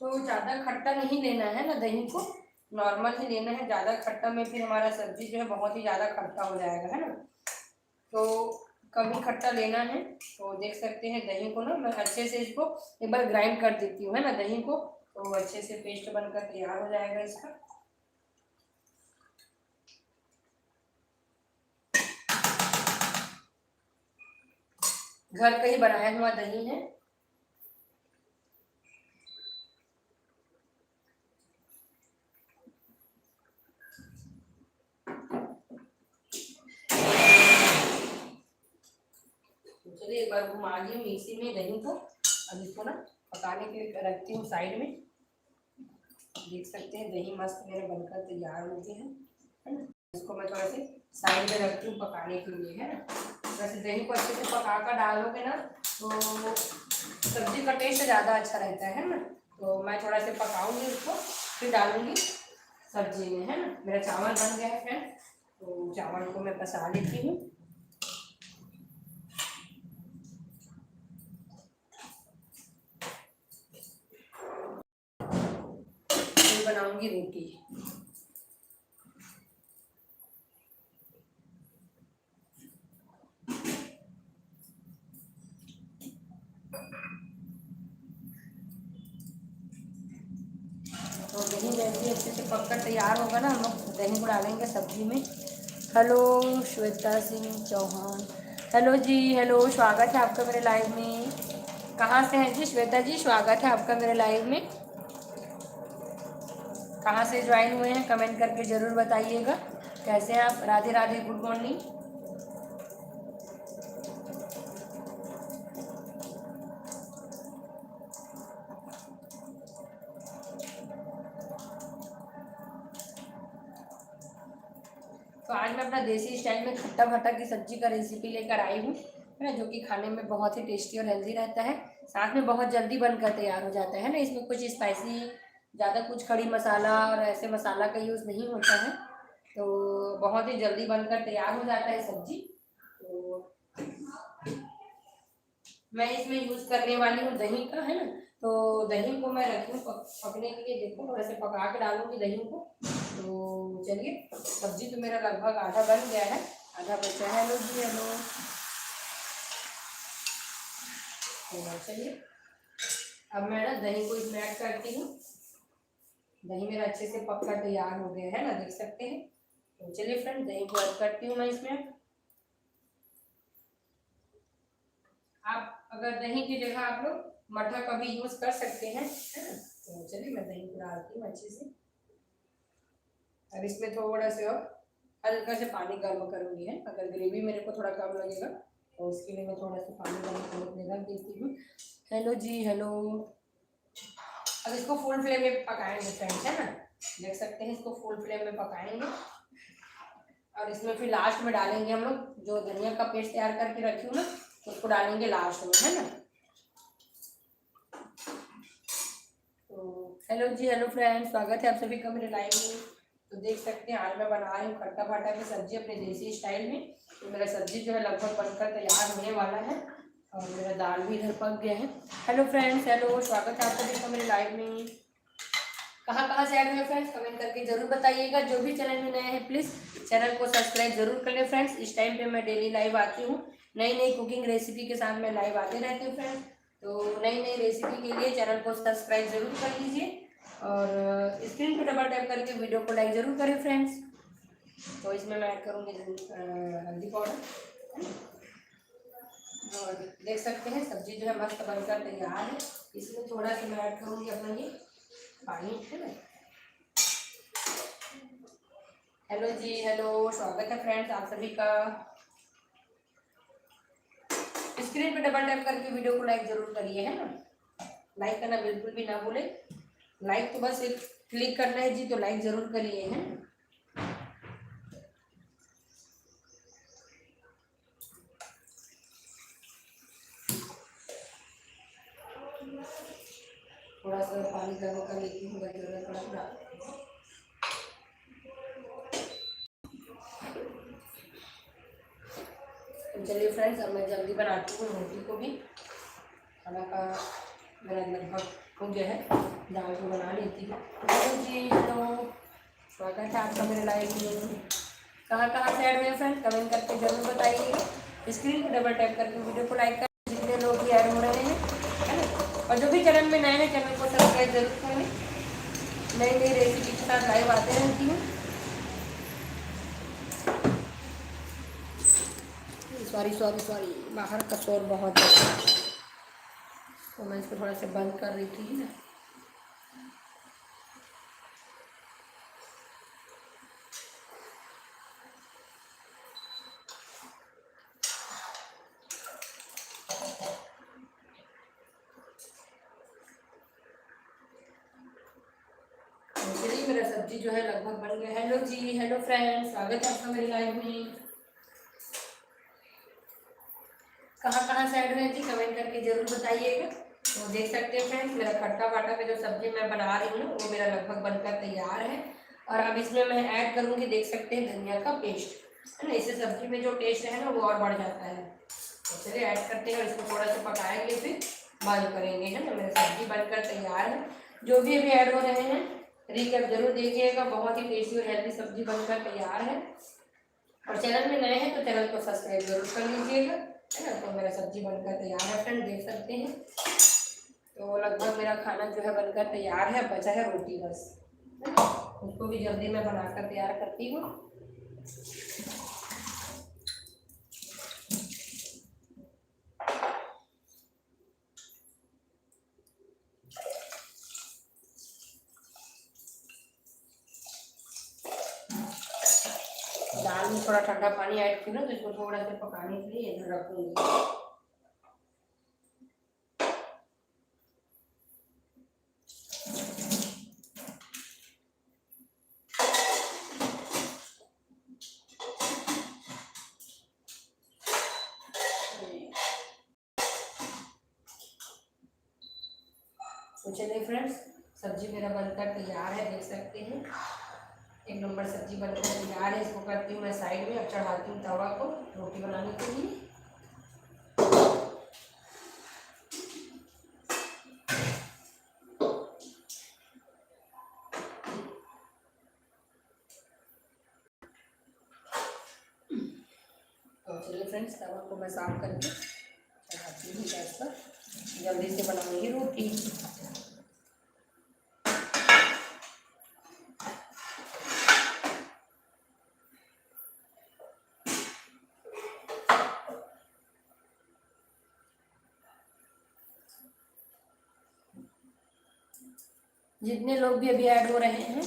तो ज़्यादा खट्टा नहीं लेना है ना दही को, नॉर्मल ही लेना है। ज़्यादा खट्टा में फिर हमारा सब्जी जो है बहुत ही ज़्यादा खट्टा हो जाएगा, है ना। तो कम ही खट्टा लेना है। तो देख सकते हैं दही को ना मैं अच्छे से इसको एक बार ग्राइंड कर देती हूँ, है ना, दही को। तो अच्छे से पेस्ट बनकर तैयार हो जाएगा इसका। घर का ही बनाया हुआ दही है। चलिए एक बार घुमा ली हूँ इसी में दही को। अब इसको ना पकाने के लिए रखती हूँ साइड में। देख सकते हैं दही मस्त मेरे बनकर तैयार हो गए हैं, है ना। इसको मैं थोड़ा से साइड में रखती हूँ पकाने के लिए, है ना। वैसे दही को अच्छे से पका कर डालोगे ना तो सब्जी का टेस्ट ज़्यादा अच्छा रहता है ना। तो मैं थोड़ा से पकाऊंगी उसको, फिर डालूंगी सब्जी में, है ना। मेरा चावल बन गया है फ्रेंड, तो चावल को मैं पसा लेती हूँ। फिर बनाऊंगी रोटी। तो दही जैसे अच्छे से पककर तैयार होगा ना, हम लोग दही को डालेंगे सब्जी में। हेलो श्वेता सिंह चौहान, हेलो जी, हेलो, स्वागत है आपका मेरे लाइव में। कहाँ से हैं जी श्वेता जी? स्वागत है आपका मेरे लाइव में। कहाँ से ज्वाइन हुए हैं कमेंट करके ज़रूर बताइएगा। कैसे हैं आप? Radhe Radhe, good morning. तो आज मैं अपना देसी स्टाइल में खट्टा भट्टा की सब्जी का रेसिपी लेकर आई हूँ, है ना, जो कि खाने में बहुत ही टेस्टी और हेल्दी रहता है, साथ में बहुत जल्दी बनकर तैयार हो जाता है ना। इसमें कुछ स्पाइसी, ज़्यादा कुछ खड़ी मसाला और ऐसे मसाला का यूज़ नहीं होता है, तो बहुत ही जल्दी बनकर तैयार हो जाता है सब्जी। तो मैं इसमें यूज़ करने वाली हूँ दही का, है ना। तो दही को मैं रखी हूँ पकने के लिए। देखो थोड़ा से पका के डालूंगी दही को। तो चलिए, सब्जी तो मेरा लगभग आधा बन गया है, आधा बचा है। हेलो जी, हेलो। तो चलिए, अब मैं ना दही को इसमें ऐड करती हूँ। दही मेरा अच्छे से पककर तैयार हो गया है ना, देख सकते हैं। तो चलिए फ्रेंड, दही को ऐड करती हूँ मैं इसमें। आप अगर दही की जगह आप लोग मठा का भी यूज कर सकते हैं, है ना। तो चलिए, मैं दही को डालती हूँ अच्छे से। अब इसमें थोड़ा सा और हल्का से पानी गर्म करूँगी, है। अगर ग्रेवी मेरे को थोड़ा कम लगेगा तो उसके लिए मैं थोड़ा सा पानी गर्म करके रख देती हूँ। हेलो जी, हेलो। अब इसको फुल फ्लेम में पकाएंगे फ्रेंड्स, है ना। देख सकते हैं, इसको फुल फ्लेम में पकाएंगे। और इसमें फिर लास्ट में डालेंगे हम लोग जो धनिया का पेस्ट तैयार करके रखी हूँ ना, उसको डालेंगे लास्ट में, है ना। तो हेलो जी, हेलो फ्रेंड्स, स्वागत है आप सभी का मेरे लाइव में। तो देख सकते हैं, आज मैं बना रही हूँ खट्टा फाटा की सब्जी अपने देसी स्टाइल में। तो मेरा सब्जी जो है लगभग बनकर तैयार होने वाला है और मेरा दाल भी इधर पक गया है। हेलो फ्रेंड्स, हेलो, स्वागत है आप सभी का मेरे लाइव में। कहाँ से ऐड हुए फ्रेंड्स कमेंट करके जरूर बताइएगा। जो भी चैनल में नए हैं प्लीज़ चैनल को सब्सक्राइब जरूर कर लें फ्रेंड्स। इस टाइम पे मैं डेली लाइव आती हूँ, नई नई कुकिंग रेसिपी के साथ मैं लाइव आते रहती हूँ फ्रेंड्स। तो नई नई रेसिपी के लिए चैनल को सब्सक्राइब जरूर कर लीजिए और स्क्रीन पर डबल टैप करके वीडियो को लाइक जरूर करें फ्रेंड्स। तो इसमें मैं ऐड करूँगी हल्दी पाउडर। और देख सकते हैं सब्जी जो है मस्त बनकर तैयार है। इसमें थोड़ा सा मैं ऐड करूँगी अपना ये पानी, है ना। हेलो जी, हेलो, स्वागत है फ्रेंड्स आप सभी का। स्क्रीन पे डबल टैप करके वीडियो को लाइक जरूर करिए, है ना। लाइक करना बिल्कुल भी ना भूले। लाइक तो बस एक क्लिक करना है जी, तो लाइक जरूर करिए, है। थोड़ा सा पानी गर्म कर लेती हूँ, थोड़ा। तो चलिए फ्रेंड्स, अब मैं जल्दी बनाती हूँ रोटी को भी। खाना का मेरा लगभग हो गया है, दाल को बना लेती हूँ। हेलो जी, हेलो, स्वागत है आपका मेरे लाइव में। कहाँ से ऐड हुए फ्रेंड्स कमेंट करके जरूर बताइएगा। स्क्रीन पर डबल टैप करके वीडियो को लाइक कर, जितने लोग भी ऐड हो रहे हैं, है ना। और जो भी चैनल में नए हैं चैनल को सब्सक्राइब जरूर करें। नई नई रेसिपी के साथ लाइव आते रहती हूँ। सॉरी, बाहर का शोर बहुत है तो मैं इसको थोड़ा सा बंद कर रही थी ना। चलिए, मेरा सब्जी जो है लगभग बन गया। हेलो जी, हेलो फ्रेंड्स, स्वागत है आपका मेरे लाइव में। कहाँ से ऐड हुए जी कमेंट करके जरूर बताइएगा। तो देख सकते हैं फ्रेंड्स, मेरा खट्टा फाटा का जो सब्जी मैं बना रही हूँ वो मेरा लगभग बनकर तैयार है। और अब इसमें मैं ऐड करूँगी, देख सकते हैं, धनिया का पेस्ट, है ना। इससे सब्जी में जो टेस्ट है ना वो और बढ़ जाता है। तो चलिए ऐड करते हैं और इसको थोड़ा सा पकाएंगे, फिर बंद करेंगे, है ना। मेरी सब्जी बनकर तैयार है। जो भी अभी ऐड हो रहे हैं रिकैप जरूर देखिएगा। बहुत ही टेस्टी और हेल्दी सब्जी बनकर तैयार है। और चैनल में नए हैं तो चैनल को सब्सक्राइब जरूर कर लीजिएगा, है ना। तो मेरा सब्जी बनकर तैयार है फ्रेंड, देख सकते हैं। तो लगभग मेरा खाना जो है बनकर तैयार है, बचा है रोटी बस। उसको भी जल्दी मैं बनाकर तैयार करती हूँ। दाल में थोड़ा ठंडा पानी ऐड की ना, तो इसको थोड़ा सा पकाने के लिए इधर रखूंगी। तो चलिए फ्रेंड्स, सब्जी मेरा बनकर तैयार है, देख सकते हैं। एक नंबर सब्जी बनकर तैयार है। इसको करती हूँ मैं साइड में, अब चढ़ाती हूँ तवा को रोटी बनाने के लिए। तो चलिए फ्रेंड्स, तवा को मैं साफ करके चढ़ाती हूँ गैस पर, जल्दी से बनाऊंगी रोटी। जितने लोग भी अभी ऐड हो रहे हैं,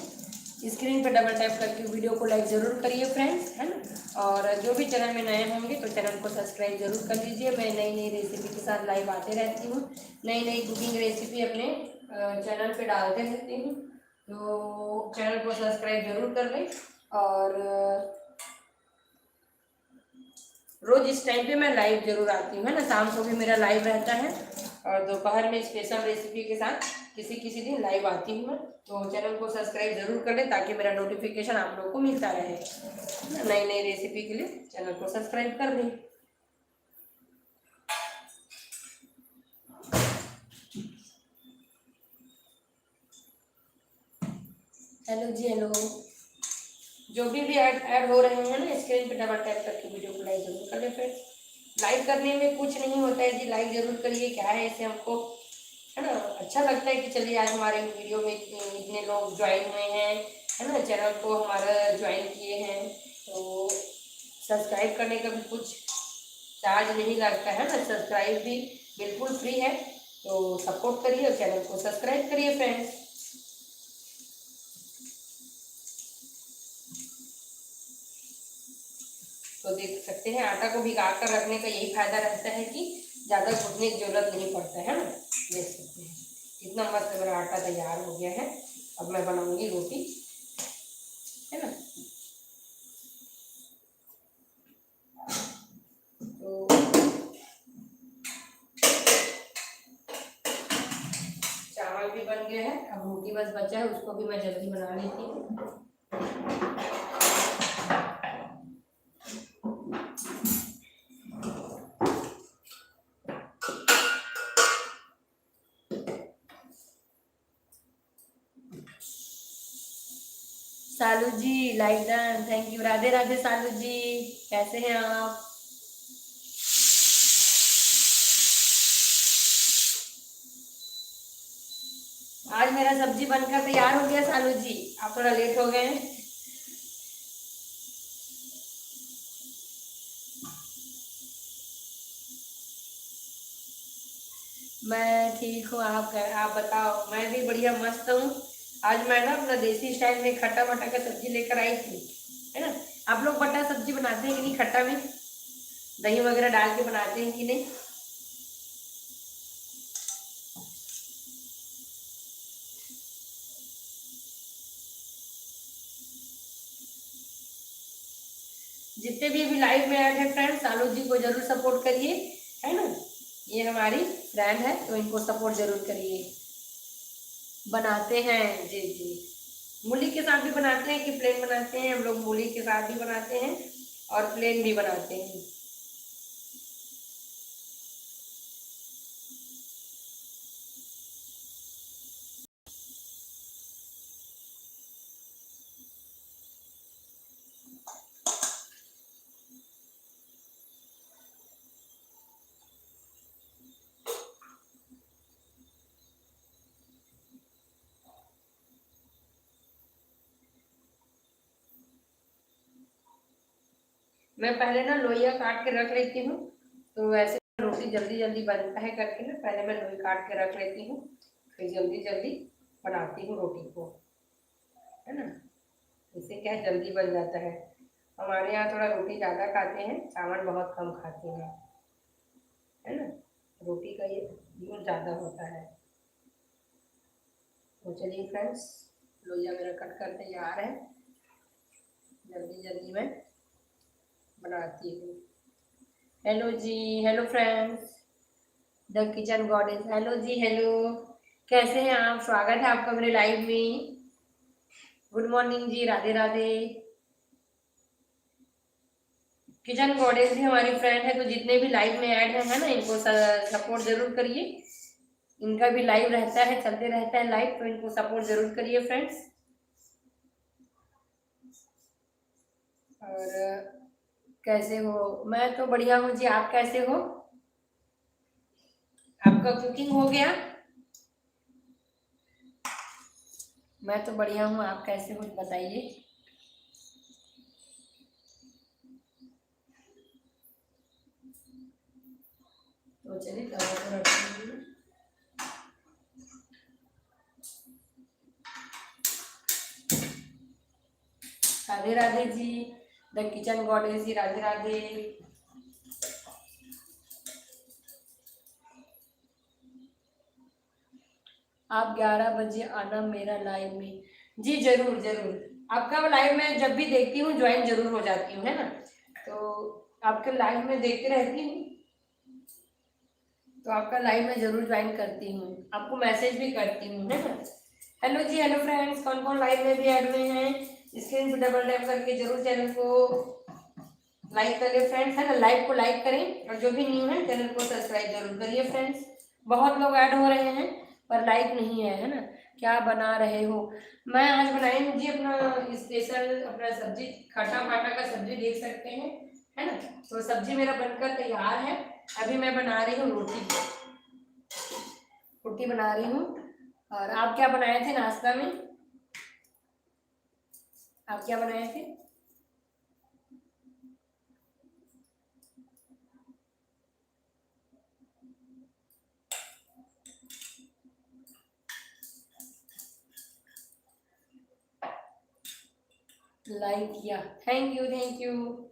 स्क्रीन पर डबल टैप करके वीडियो को लाइक ज़रूर करिए फ्रेंड्स, है ना। और जो भी चैनल में नए होंगे तो चैनल को सब्सक्राइब जरूर कर लीजिए। मैं नई नई रेसिपी के साथ लाइव आते रहती हूँ, नई नई कुकिंग रेसिपी अपने चैनल पे डालते रहती हूँ। तो चैनल को सब्सक्राइब जरूर कर लें। और रोज इस टाइम पे मैं लाइव जरूर आती हूँ, है ना। शाम को भी मेरा लाइव रहता है, और दोपहर में स्पेशल रेसिपी के साथ किसी किसी दिन लाइव आती हूँ मैं। तो चैनल को सब्सक्राइब जरूर कर लें, ताकि मेरा नोटिफिकेशन आप लोगों को मिलता रहे। नई नई रेसिपी के लिए चैनल को सब्सक्राइब कर लें। हेलो जी, हेलो। जो भी ऐड हो रहे हैं ना, स्क्रीन पे डबल टैप करके वीडियो को लाइक जरूर कर लें फ्रेंड्स। लाइक करने में कुछ नहीं होता है जी, लाइक जरूर करिए। क्या है, इससे हमको, है ना, अच्छा लगता है कि चलिए आज हमारे वीडियो में इतने लोग ज्वाइन हुए हैं, है ना, चैनल को हमारा ज्वाइन किए हैं। तो सब्सक्राइब करने का भी कुछ चार्ज नहीं लगता है ना, सब्सक्राइब भी बिल्कुल फ्री है। तो सपोर्ट करिए और चैनल को सब्सक्राइब करिए फ्रेंड्स। तो देख सकते हैं, आटा को भिगा कर रखने का यही फायदा रहता है कि ज़्यादा घुटने की जरूरत नहीं पड़ता है ना। देख सकते हैं कितना मस्त मेरा आटा तैयार हो गया है। अब मैं बनाऊंगी रोटी, है ना। तो चावल भी बन गया है, अब रोटी बस बचा है, उसको भी मैं जल्दी बना लेती हूँ। Salu ji like done, thank you. Radhe Radhe Salu ji, कैसे हैं आप। आज मेरा सब्जी बनकर तैयार हो गया सालू जी, आप थोड़ा लेट हो गए। मैं ठीक हूँ, आप बताओ। मैं भी बढ़िया मस्त हूँ। आज मैं ना अपना देसी स्टाइल में खट्टा मट्टा का सब्जी लेकर आई थी, है ना। आप लोग मट्टा सब्जी बनाते हैं कि नहीं, खट्टा में दही वगैरह डाल के बनाते हैं कि नहीं। जितने भी अभी लाइव में ऐड है फ्रेंड्स, सालू जी को जरूर सपोर्ट करिए, है ना। ये हमारी फ्रेंड है, तो इनको सपोर्ट जरूर करिए। बनाते हैं जी जी, मूली के साथ भी बनाते हैं कि प्लेन बनाते हैं। हम लोग मूली के साथ भी बनाते हैं और प्लेन भी बनाते हैं। मैं पहले ना लोइया काट के रख लेती हूँ, तो वैसे रोटी जल्दी जल्दी बनता है करके ना पहले मैं लोई काट के रख लेती हूँ, फिर जल्दी जल्दी बनाती हूँ रोटी को, है ना। इससे क्या जल्दी बन जाता है। हमारे यहाँ थोड़ा रोटी ज़्यादा खाते हैं, चावल बहुत कम खाते हैं, है ना। रोटी का ये यूज ज़्यादा होता है। तो चलिए फ्रेंड्स, लोइया मेरा कट कर तैयार है, जल्दी जल्दी मैं बनाती हूँ। हेलो जी, hello friends, the kitchen goddess, hello जी, हेलो, कैसे हैं आप? स्वागत है आपका मेरे लाइव में। गुड मॉर्निंग जी, राधे राधे। किचन गॉडेस भी हमारी फ्रेंड है, तो जितने भी लाइव में ऐड है ना, इनको सपोर्ट जरूर करिए। इनका भी लाइव रहता है, चलते रहता है लाइव, तो इनको सपोर्ट जरूर करिए फ्रेंड्स। और कैसे हो? मैं तो बढ़िया हूँ जी, आप कैसे हो? आपका कुकिंग हो गया? मैं तो बढ़िया हूँ, आप कैसे हो बताइए। तो चलिए तवा को रखते हैं। Radhe Radhe ji, the kitchen goddess जी, राधे राधे। आप 11 बजे आना मेरा लाइव में। जी जरूर जरूर, आपका लाइव में जब भी देखती हूँ ज्वाइन जरूर हो जाती हूँ, है ना। तो आपके लाइव में देखते रहती हूँ, तो आपका लाइव में जरूर ज्वाइन करती हूँ, आपको मैसेज भी करती हूँ, है ना। हेलो जी, हेलो फ्रेंड्स, कौन कौन लाइव में भी ऐड हुए हैं, स्क्रीन पे डबल टैप करके जरूर चैनल को लाइक करिए फ्रेंड्स, है ना। लाइव को लाइक करें, और जो भी न्यू है चैनल को सब्सक्राइब जरूर करिए फ्रेंड्स। बहुत लोग ऐड हो रहे हैं पर लाइक नहीं है, है ना। क्या बना रहे हो? मैं आज बनाई हूँ जी अपना स्पेशल अपना सब्जी, खट्टा फाटा का सब्जी, देख सकते हैं, है ना। तो सब्जी मेरा बनकर तैयार है, अभी मैं बना रही हूँ रोटी, रोटी बना रही हूँ। और आप क्या बनाए थे नाश्ता में? आप क्या बनाए थे? लाइक किया, थैंक यू थैंक यू।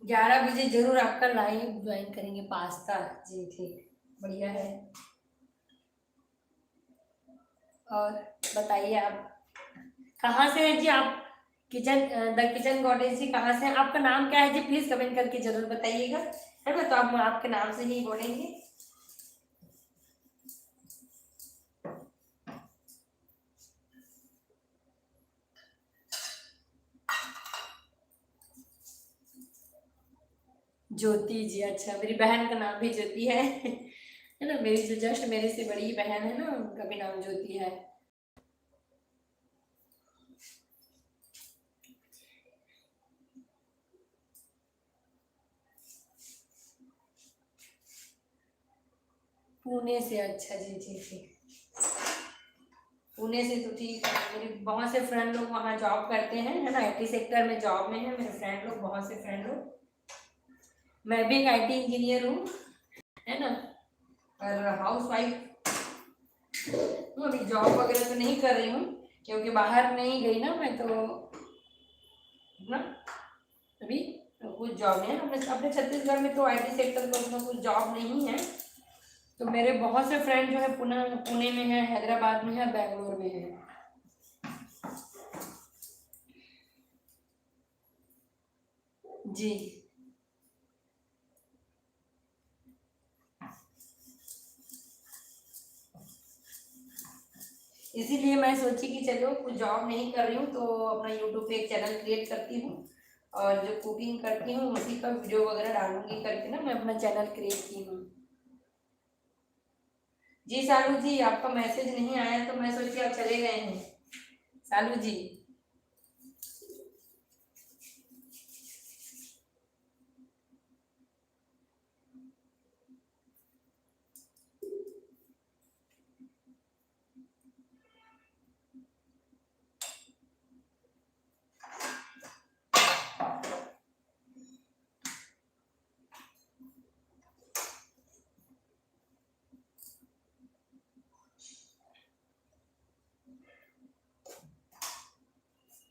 ग्यारह बजे जरूर आपका लाइव ज्वाइन करेंगे। पास्ता, जी ठीक, बढ़िया है। और बताइए आप कहाँ से हैं जी आप? किचन, द किचन गॉडेस जी कहाँ से हैं? आपका नाम क्या है जी? प्लीज कमेंट करके जरूर बताइएगा, है ना। तो आप आपके नाम से ही बोलेंगे। ज्योति जी, अच्छा, मेरी बहन का नाम भी ज्योति है ना। मेरी जो जस्ट मेरे से बड़ी बहन है ना, उनका भी नाम ज्योति है। पुणे से, अच्छा जी जी ठीक, पुणे से तो ठीक है। मेरे बहुत से फ्रेंड लोग वहाँ जॉब करते हैं, है ना, आईटी सेक्टर में जॉब में है मेरे फ्रेंड लोग, बहुत से फ्रेंड लोग। मैं भी एक आईटी इंजीनियर हूँ, है ना, और हाउस वाइफ हूँ। अभी जॉब वगैरह तो नहीं कर रही हूँ, क्योंकि बाहर नहीं गई ना मैं, तो ना अभी तो कुछ जॉब नहीं है अपने अपने छत्तीसगढ़ में, तो आईटी सेक्टर में उतना कुछ जॉब नहीं है। तो मेरे बहुत से फ्रेंड जो है पुणे पुणे में है, हैदराबाद में है, बेंगलोर में है। जी, इसीलिए मैं सोची कि चलो कुछ जॉब नहीं कर रही हूँ, तो अपना यूट्यूब पे एक चैनल क्रिएट करती हूँ, और जो कुकिंग करती हूँ उसी का वीडियो वगैरह डालूंगी करके ना मैं अपना चैनल क्रिएट की हूँ। जी सालू जी, आपका मैसेज नहीं आया, तो मैं सोची आप चले गए हैं सालू जी।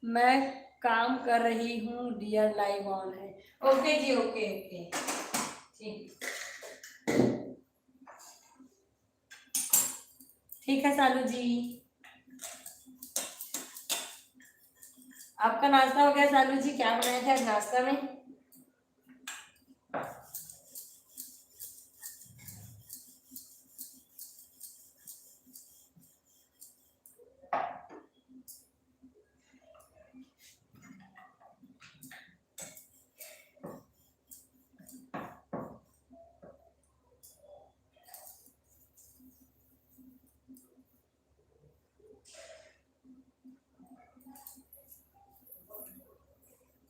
मैं काम कर रही हूँ डियर, लाइव ऑन है। ओके जी, ओके ओके, ठीक ठीक है सालू जी। आपका नाश्ता हो गया सालू जी? क्या बनाए थे आज नाश्ता में?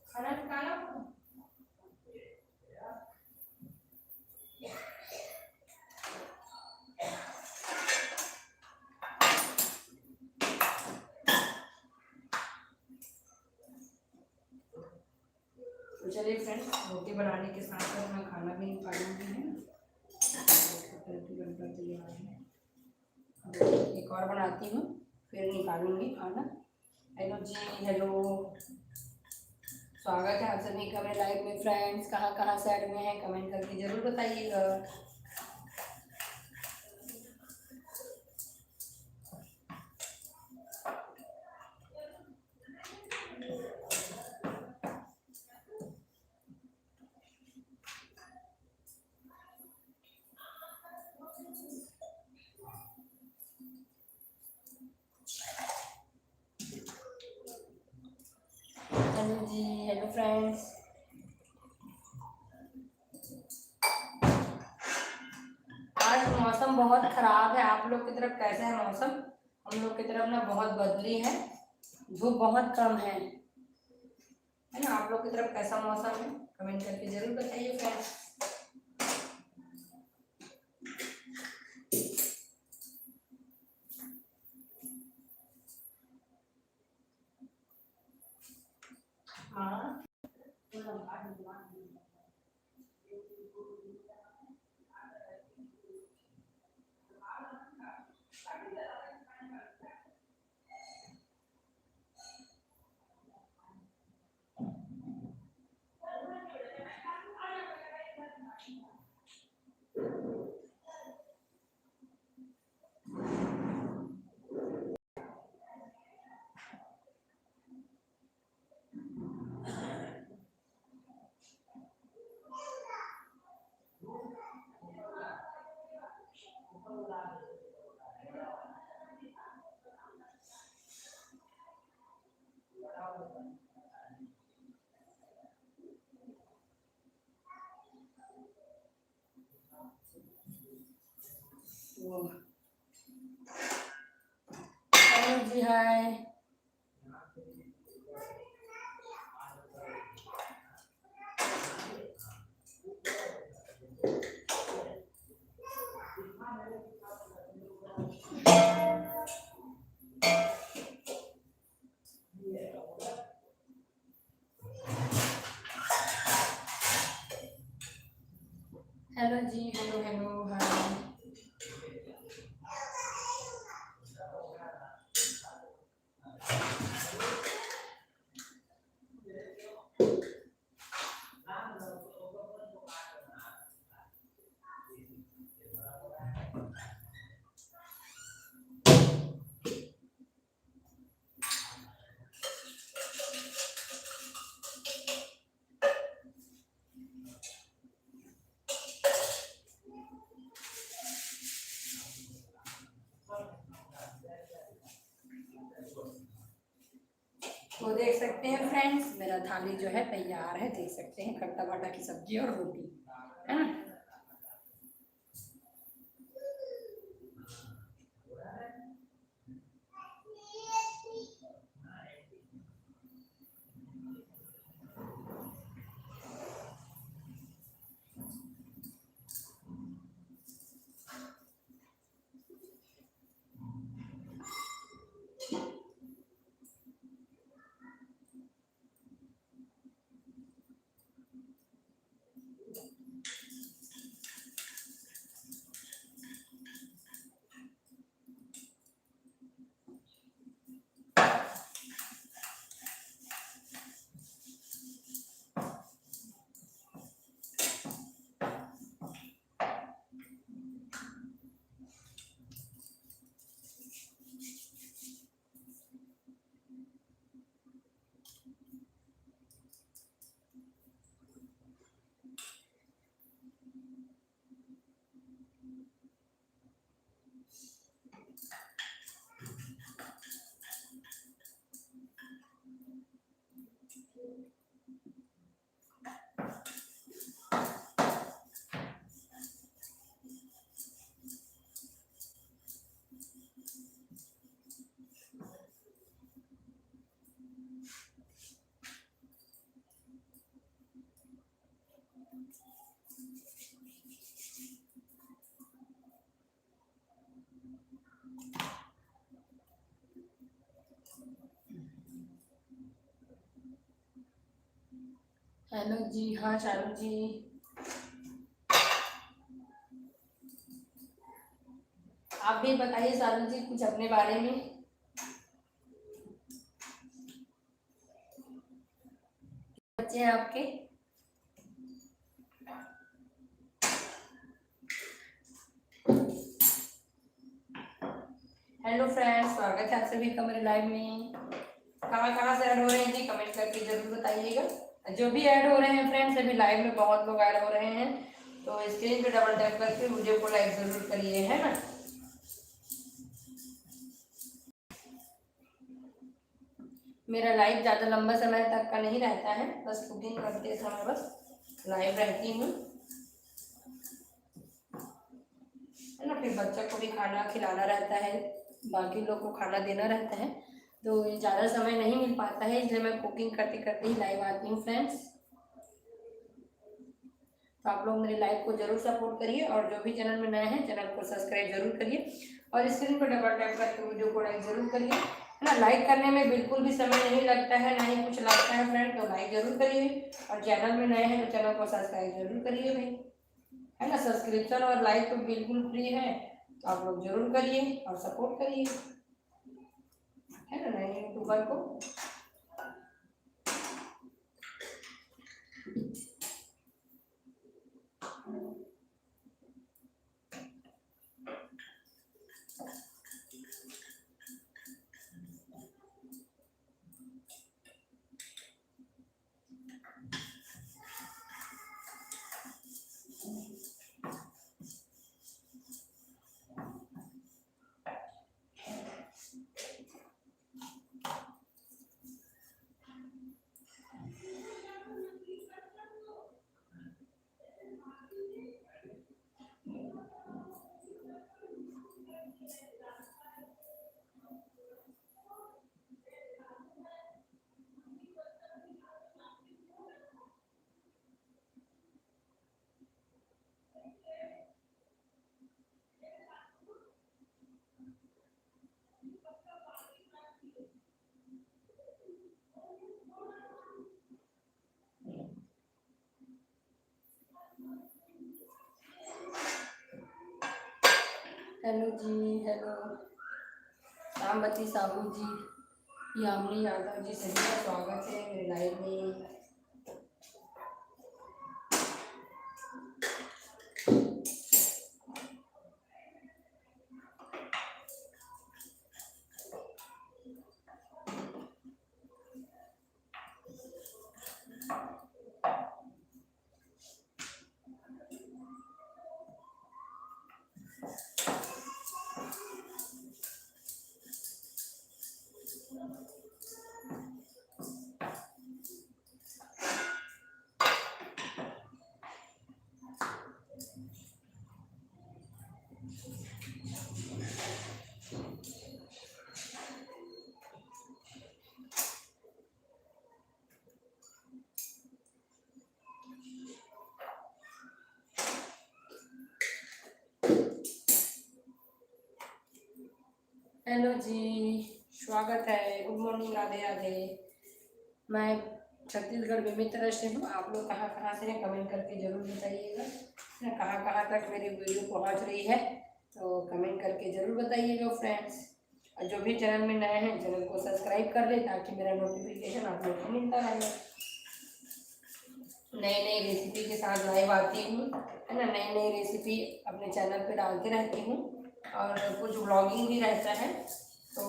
खाना निकाला? तो चलिए फ्रेंड्स, रोटी बनाने के साथ साथ मैं खाना भी निकालूंगी, है ना। रोटी बनकर तैयार है, एक और बनाती हूँ फिर निकालूंगी खाना। हेलो जी, हेलो, स्वागत है आप सभी का मेरे लाइव में। फ्रेंड्स कहाँ कहाँ साइड में है कमेंट करके जरूर बताइएगा। हेलो जी, हेलो फ्रेंड्स। आज मौसम बहुत खराब है, आप लोग की तरफ कैसा है मौसम? हम लोग की तरफ ना बहुत बदली है, धूप बहुत कम है ना। आप लोग की तरफ कैसा मौसम है कमेंट करके जरूर बताइए फ्रेंड्स। हाँ, हेलो जी, हाय। हेलो जी, हेलो हेलो, हाय। तो देख सकते हैं फ्रेंड्स, मेरा थाली जो है तैयार है, देख सकते हैं, खट्टा भाटा की सब्जी और रोटी, है ना। हेलो जी, हाँ शालू जी, आप भी बताइए शालू जी कुछ अपने बारे में। बच्चे हैं आपके? हेलो फ्रेंड्स, स्वागत है आप सभी का मेरे लाइव में। कहाँ कहाँ से ऐड हो रहे हैं जी, कमेंट करके जरूर बताइएगा। जो भी ऐड हो रहे हैं फ्रेंड्स, अभी लाइव में बहुत लोग ऐड हो रहे हैं, तो स्क्रीन पे डबल टैप करके वीडियो को लाइक जरूर करिए, है ना। मेरा लाइव ज़्यादा लंबा समय तक का नहीं रहता है, बस कुकिंग करते समय बस लाइव रहती हूँ, है ना। फिर बच्चों को भी खाना खिलाना रहता है, बाकी लोग को खाना देना रहता है, तो ज़्यादा समय नहीं मिल पाता है, इसलिए मैं कुकिंग करते करते ही लाइव आती हूँ फ्रेंड्स। तो आप लोग मेरे लाइव को जरूर सपोर्ट करिए, और जो भी चैनल में नए हैं चैनल को सब्सक्राइब जरूर करिए, और स्क्रीन पर डबल टैप करके वीडियो को लाइक जरूर करिए, है ना। लाइक करने में बिल्कुल भी समय नहीं लगता है, ना ही कुछ लगता है फ्रेंड, तो लाइक जरूर करिए, और चैनल में नए हैं तो चैनल को सब्सक्राइब जरूर करिए भाई, है ना। सब्सक्रिप्शन और लाइक तो बिल्कुल फ्री है, तो आप लोग जरूर करिए और सपोर्ट करिए, है ना, नए यूट्यूबर को। हेलो जी, हेलो रामवती साहू जी, यामिनी यादव जी, सभी का स्वागत है मेरे लाइव में। हेलो जी, स्वागत है, गुड मॉर्निंग, राधे राधे। मैं छत्तीसगढ़ बेमेतरा से हूँ, आप लोग कहाँ कहाँ से हैं कमेंट करके ज़रूर बताइएगा, कहाँ कहाँ तक मेरी वीडियो पहुँच रही है, तो कमेंट करके ज़रूर बताइएगा फ्रेंड्स। और जो भी चैनल में नए हैं चैनल को सब्सक्राइब कर ले, ताकि मेरा नोटिफिकेशन आप लोग को मिलता रहेगा। नई नई रेसिपी के साथ लाइव आती हूँ, है ना, नई नई रेसिपी अपने चैनल पे डालते रहती हूँ, और कुछ व्लॉगिंग भी रहता है, तो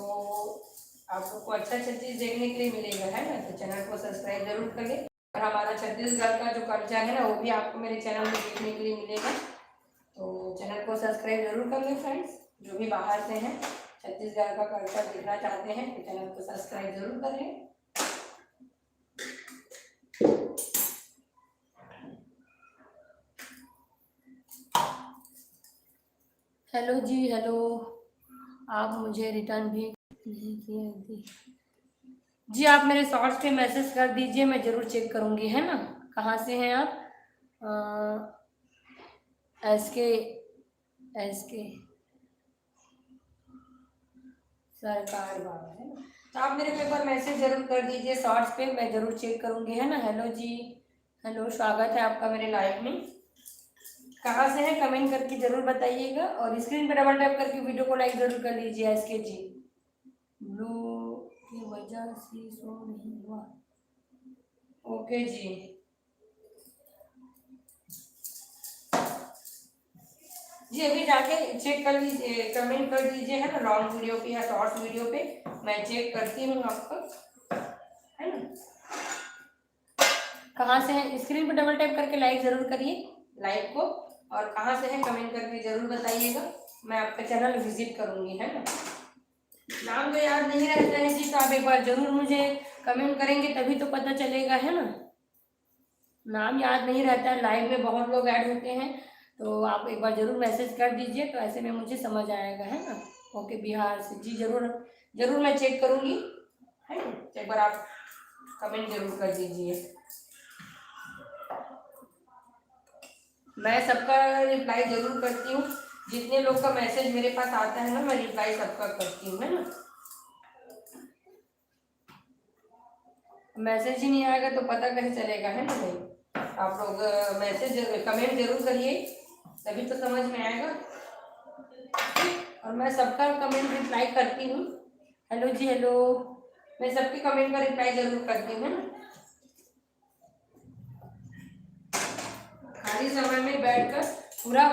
आप लोग को अच्छा अच्छा चीज़ देखने के लिए मिलेगा, है ना। तो चैनल को सब्सक्राइब जरूर करें, और हमारा छत्तीसगढ़ का जो कल्चर है ना, वो भी आपको मेरे चैनल में देखने के लिए मिलेगा, तो चैनल को सब्सक्राइब जरूर कर लें फ्रेंड्स। जो भी बाहर से हैं छत्तीसगढ़ का कल्चर देखना चाहते हैं तो चैनल को सब्सक्राइब जरूर कर लें। हेलो जी, हेलो, आप मुझे रिटर्न भी नहीं किए थी जी, आप मेरे शॉर्ट्स पे मैसेज कर दीजिए, मैं ज़रूर चेक करूँगी, है ना। कहाँ से हैं आप? एस के, एस के, सरकार बाबा, है ना। तो आप मेरे को एक बार मैसेज जरूर कर दीजिए शॉर्ट्स पे, मैं जरूर चेक करूंगी, है ना। हेलो जी, हेलो, स्वागत है आपका मेरे लाइव में। कहाँ से है कमेंट करके जरूर बताइएगा, और स्क्रीन पे डबल टैप करके वीडियो को लाइक जरूर कर लीजिए। एसके जी, ब्लू की वजह से शो नहीं हुआ। ओके जी, जी अभी जाके चेक कर लीजिए, कमेंट कर दीजिए, है ना, लॉन्ग वीडियो पे या शॉर्ट वीडियो पे, मैं चेक करती हूँ आपका, है ना। कहाँ से है स्क्रीन पर डबल टैप करके लाइक जरूर करिए लाइव को, और कहाँ से है कमेंट करके जरूर बताइएगा, मैं आपका चैनल विजिट करूंगी, है ना। नाम तो याद नहीं रहता है जी, तो आप एक बार जरूर मुझे कमेंट करेंगे तभी तो पता चलेगा, है ना। नाम याद नहीं रहता है, लाइव में बहुत लोग ऐड होते हैं, तो आप एक बार जरूर मैसेज कर दीजिए, तो ऐसे में मुझे समझ आएगा, है ना। ओके, बिहार से जी, जरूर जरूर मैं चेक करूंगी, है ना। एक बार आप कमेंट जरूर कर दीजिए, मैं सबका रिप्लाई जरूर करती हूँ। जितने लोग का मैसेज मेरे पास आता है ना, मैं रिप्लाई सबका करती हूँ, है ना। मैसेज ही नहीं आएगा तो पता कैसे चलेगा, है ना भाई। आप लोग मैसेज कमेंट जरूर करिए, तभी तो समझ में आएगा, और मैं सबका कमेंट रिप्लाई करती हूँ। हेलो जी, हेलो, मैं सबके कमेंट का रिप्लाई जरूर करती हूँ, है ना। खाली समय में बैठकर पूरा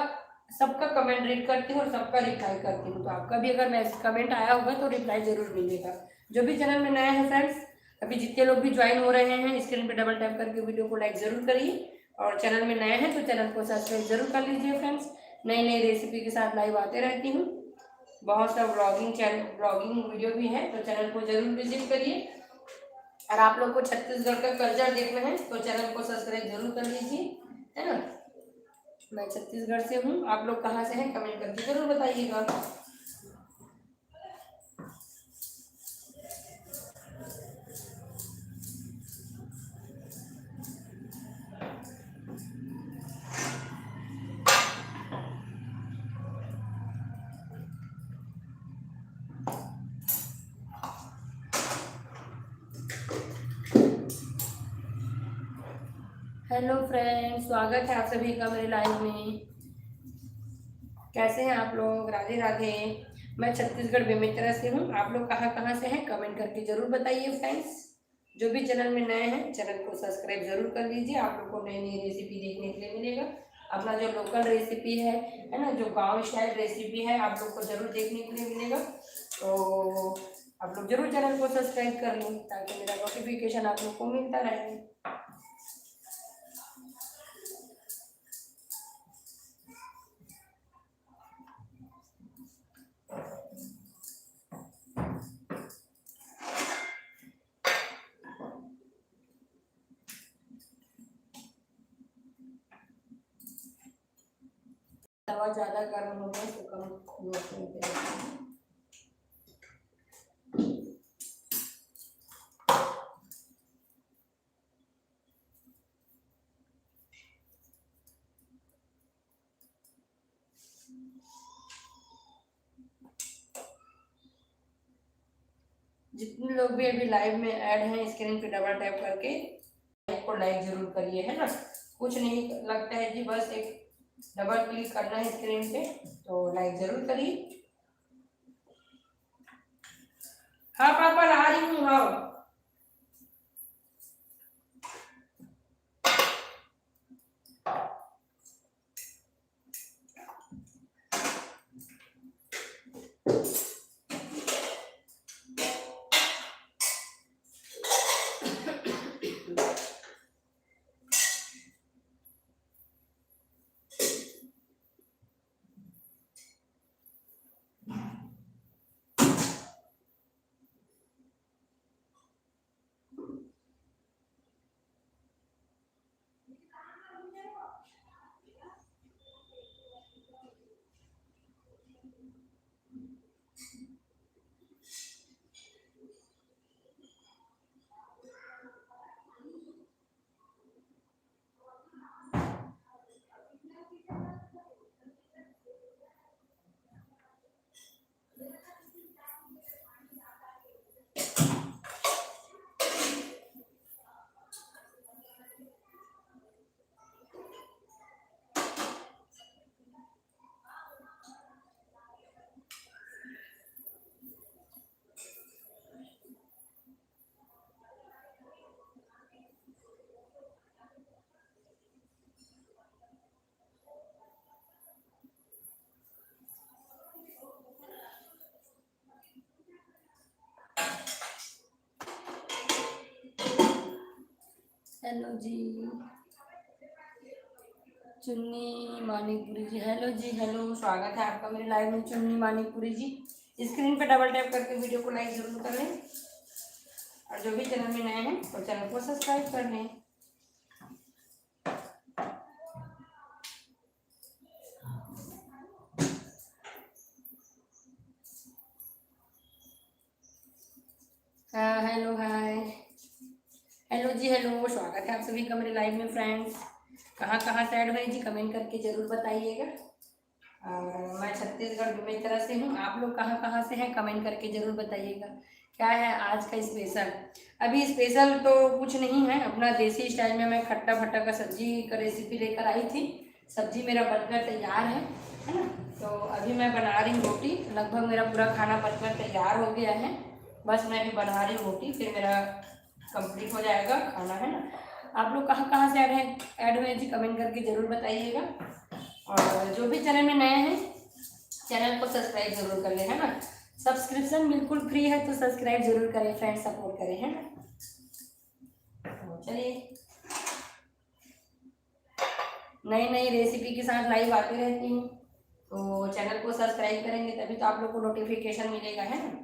सबका कमेंट रीड करती हूँ और सबका रिप्लाई करती हूँ, तो आपका भी अगर मैसेज कमेंट आया होगा तो रिप्लाई जरूर मिलेगा। जो भी चैनल में नया है फ्रेंड्स, अभी जितने लोग भी ज्वाइन हो रहे हैं, स्क्रीन पे डबल टैप करके वीडियो को लाइक जरूर करिए, और चैनल में नए हैं तो चैनल को सब्सक्राइब जरूर कर लीजिए फ्रेंड्स। नई नई रेसिपी के साथ लाइव आते रहती हूँ, बहुत सा ब्लॉगिंग वीडियो भी है, तो चैनल को जरूर विजिट करिए। और आप लोग को छत्तीसगढ़ का कल्चर देखना है तो चैनल को सब्सक्राइब जरूर कर लीजिए, है ना। मैं छत्तीसगढ़ से हूँ, आप लोग कहाँ से हैं कमेंट करके जरूर बताइएगा। हेलो फ्रेंड्स, स्वागत है आप सभी का मेरे लाइव में। कैसे हैं आप लोग, राधे राधे। मैं छत्तीसगढ़ बेमेतरा से हूँ, आप लोग कहाँ कहाँ से हैं कमेंट करके जरूर बताइए फ्रेंड्स। जो भी चैनल में नए हैं चैनल को सब्सक्राइब जरूर कर लीजिए, आप लोग को नई नई रेसिपी देखने के लिए मिलेगा। अपना जो लोकल रेसिपी है ना, जो गांव स्टाइल रेसिपी है, आप लोग को जरूर देखने के लिए मिलेगा। तो आप लोग जरूर चैनल को सब्सक्राइब कर लें ताकि मेरा नोटिफिकेशन आप लोग को मिलता रहे। तवा ज़्यादा गर्म हो गया तो कम लो फ्लेम पे रखें। जितने लोग भी अभी लाइव में ऐड हैं स्क्रीन पे डबल टैप करके लाइक को लाइक जरूर करिए, है ना। कुछ नहीं लगता है जी, बस एक डबल क्लिक करना है स्क्रीन पे, तो लाइक जरूर करिए। हाँ पापा ला रही हूँ, हाँ। हेलो जी चुन्नी मानिकपुरी जी, हेलो जी, हेलो, स्वागत है आपका मेरे लाइव में चुन्नी मानिकपुरी जी। स्क्रीन पे डबल टैप करके वीडियो को लाइक जरूर कर लें और जो भी चैनल में नए हैं तो चैनल को सब्सक्राइब कर लें। हाँ हेलो हाय, हेलो जी, हेलो, स्वागत है आप सभी का मेरे लाइव में फ्रेंड्स। कहाँ कहाँ से ऐड हुए जी, कमेंट करके ज़रूर बताइएगा। और मैं छत्तीसगढ़ बेमेतरा से हूँ, आप लोग कहाँ कहाँ से हैं कमेंट करके ज़रूर बताइएगा। क्या है आज का स्पेशल? अभी स्पेशल तो कुछ नहीं है, अपना देसी स्टाइल में मैं खट्टा भट्टा का सब्जी का रेसिपी लेकर आई थी। सब्जी मेरा बनकर तैयार है ना। तो अभी मैं बना रही हूँ रोटी, लगभग मेरा पूरा खाना बनकर तैयार हो गया है। बस मैं अभी बना रही हूँ रोटी, फिर मेरा कंप्लीट हो जाएगा खाना, है ना। आप लोग कहाँ कहाँ से ऐड हुए जी, कमेंट करके ज़रूर बताइएगा। और जो भी चैनल में नए हैं चैनल को सब्सक्राइब जरूर कर लें, है ना। सब्सक्रिप्शन बिल्कुल फ्री है, तो सब्सक्राइब जरूर करें फ्रेंड, सपोर्ट करें, है ना। तो चलिए, नई नई रेसिपी के साथ लाइव आती रहती हूँ, तो चैनल को सब्सक्राइब करेंगे तभी तो आप लोग को नोटिफिकेशन मिलेगा, है ना।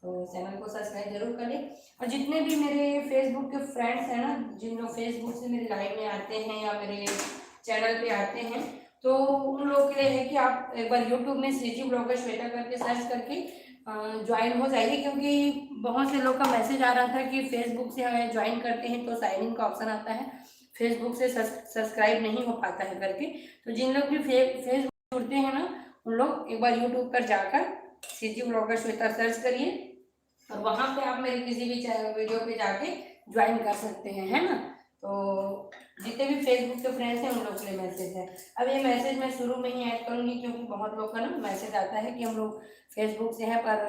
तो चैनल को सब्सक्राइब जरूर करें। और जितने भी मेरे फेसबुक के फ्रेंड्स हैं ना, जिन लोग फेसबुक से मेरे लाइव में आते हैं या मेरे चैनल पे आते हैं, तो उन लोगों के लिए है कि आप एक बार यूट्यूब में सिटी ब्लॉगर श्वेता करके सर्च करके ज्वाइन हो जाइए, क्योंकि बहुत से लोग का मैसेज आ रहा था कि फेसबुक से हमें ज्वाइन करते हैं तो साइन इन का ऑप्शन आता है, फेसबुक से सब्सक्राइब नहीं हो पाता है करके। तो जिन लोग भी फेसबुक जुड़ते हैं ना, उन लोग एक बार यूट्यूब पर जाकर सिटी ब्लॉगर श्वेता सर्च करिए और वहाँ पे आप मेरे किसी भी वीडियो पे जाके ज्वाइन कर सकते हैं, है ना। तो जितने भी फेसबुक के फ्रेंड्स हैं उन लोग के लिए मैसेज है। अब ये मैसेज मैं शुरू में ही ऐड करूँगी, क्योंकि बहुत लोग का ना मैसेज आता है कि हम लोग फेसबुक से हैं पर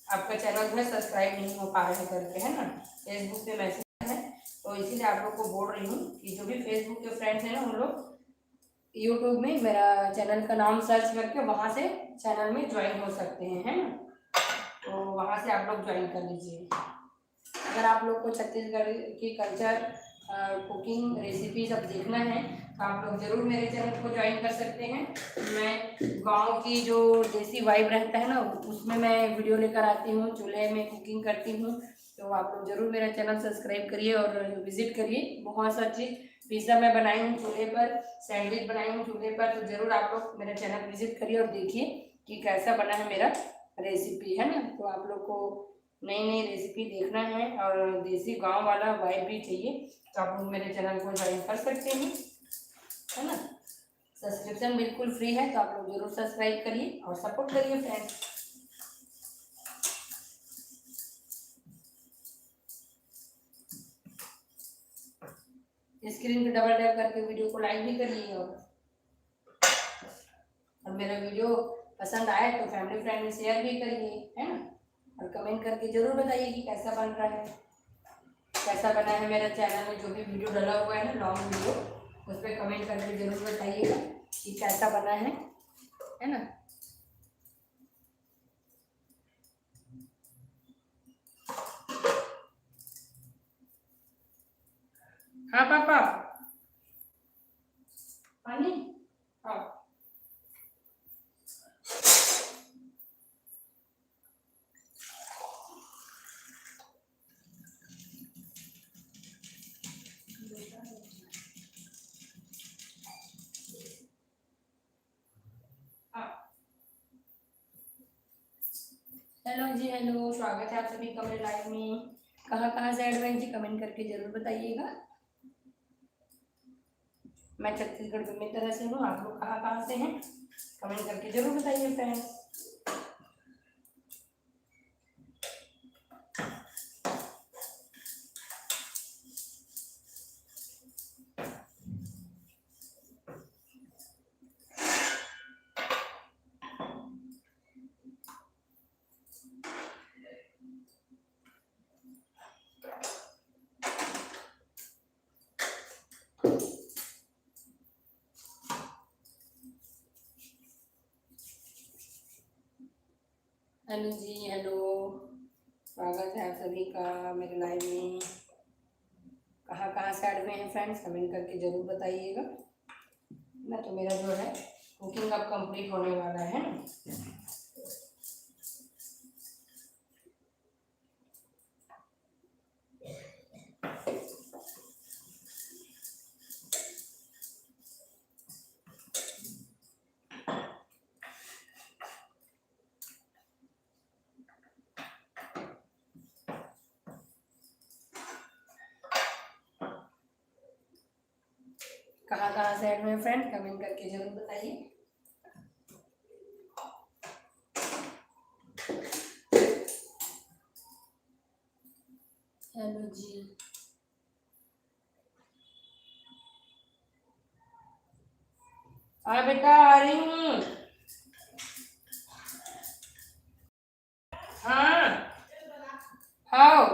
आपका चैनल जो है सब्सक्राइब नहीं हो पा रहा है करके, है ना। फेसबुक पे मैसेज है, तो इसीलिए आप लोग को बोल रही हूँ कि जो भी फेसबुक के फ्रेंड्स हैं ना, उन लोग यूट्यूब में मेरा चैनल का नाम सर्च करके वहाँ से चैनल में ज्वाइन हो सकते हैं, है ना। तो वहाँ से आप लोग ज्वाइन कर लीजिए। अगर आप लोग को छत्तीसगढ़ की कल्चर, कुकिंग, रेसिपी सब देखना है तो आप लोग ज़रूर मेरे चैनल को ज्वाइन कर सकते हैं। मैं गांव की जो देसी वाइब रहता है ना, उसमें मैं वीडियो लेकर आती हूँ, चूल्हे में कुकिंग करती हूँ। तो आप लोग ज़रूर मेरा चैनल सब्सक्राइब करिए और विजिट करिए। बहुत सा चीज़, पिज़्ज़ा मैं बनाई हूँ चूल्हे पर, सैंडविच बनाई हूँ चूल्हे पर, तो ज़रूर आप लोग मेरा चैनल विजिट करिए और देखिए कि कैसा बना है मेरा रेसिपी, है ना। तो आप लोग को नई नई रेसिपी देखना है और देसी गांव वाला वाइब भी चाहिए, तो आप लोग मेरे चैनल को ज्वाइन कर सकते हैं, है ना। सब्सक्रिप्शन बिल्कुल फ्री है, तो आप लोग जरूर सब्सक्राइब करिए और सपोर्ट करिए फ्रेंड्स। स्क्रीन पे डबल टैप करके वीडियो को लाइक भी करिए और मेरा वीडियो पसंद आए तो फैमिली फ्रेंड में शेयर भी करिए, है ना। और कमेंट करके जरूर बताइए कि कैसा बन रहा है, कैसा बना है मेरा चैनल में जो भी वीडियो डला हुआ है ना, लॉन्ग वीडियो, उस पर कमेंट करके जरूर बताइएगा कि कैसा बना है ना। हाँ पापा, पानी, हाँ। हेलो जी, हेलो, स्वागत है आप सभी का मेरे लाइव में। कहाँ कहाँ से ऐड हुए जी, कमेंट करके जरूर बताइएगा। मैं छत्तीसगढ़ में तरह से हूँ, आप लोग कहाँ कहाँ से हैं कमेंट करके जरूर बताइए फ्रेंड्स। हेलो जी, हेलो, स्वागत है आप सभी का मेरे लाइव में। कहाँ कहाँ साइड में है फ्रेंड्स, कमेंट करके ज़रूर बताइएगा ना। तो मेरा जो है कुकिंग अब कंप्लीट होने वाला है ना। कहाँ कहाँ साइड में फ्रेंड, कमेंट करके जरूर बताइए। हेलो जी, हाँ बेटा आ रही हूँ। हाँ हाँ,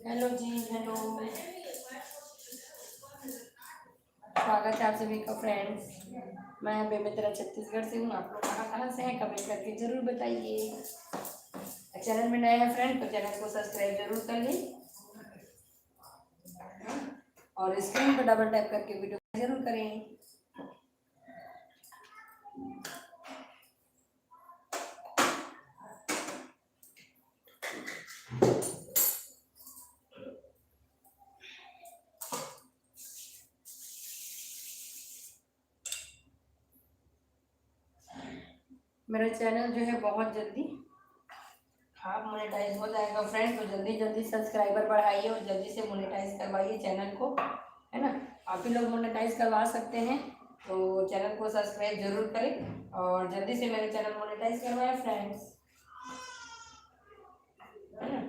हेलो जी, हेलो, स्वागत है आप सभी का फ्रेंड्स। मैं बेमित्रा छत्तीसगढ़ से हूँ। आप लोग कहाँ कहाँ से हैं, कमेंट करके ज़रूर बताइए। चैनल में नए हैं फ्रेंड तो चैनल को सब्सक्राइब जरूर कर लें और स्क्रीन पर डबल टैप करके वीडियो जरूर करें। मेरा चैनल जो है बहुत जल्दी हाँ मोनेटाइज हो जाएगा फ्रेंड, तो जल्दी जल्दी सब्सक्राइबर बढ़ाइए और जल्दी से मोनेटाइज करवाइए चैनल को, है ना। आप ही लोग मोनेटाइज करवा सकते हैं, तो चैनल को सब्सक्राइब जरूर करें और जल्दी से मेरे चैनल मोनेटाइज करवाएं फ्रेंड्स, है ना।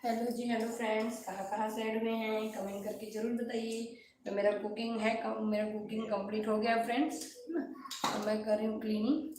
हेलो जी, हेलो फ्रेंड्स, कहाँ कहाँ साइड में हैं, कमेंट करके ज़रूर बताइए। तो मेरा कुकिंग कंप्लीट हो गया फ्रेंड्स, है ना। तो मैं कर रही हूँ क्लीनिंग।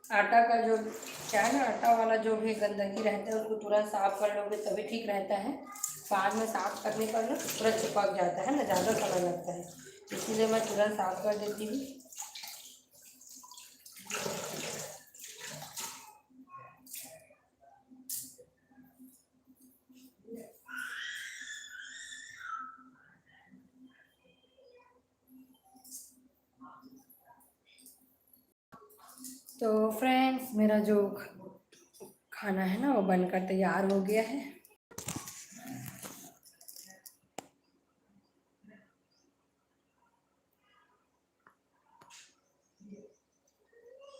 आटा का जो क्या है ना, आटा वाला जो भी गंदगी रहता है उसको तुरंत साफ कर लोगे तभी ठीक रहता है। बाद में साफ करने पर ना पूरा चिपक जाता है ना, ज़्यादा समय लगता है, इसीलिए मैं तुरंत साफ कर देती हूँ। तो फ्रेंड्स, मेरा जो खाना है ना वो बनकर तैयार हो गया है।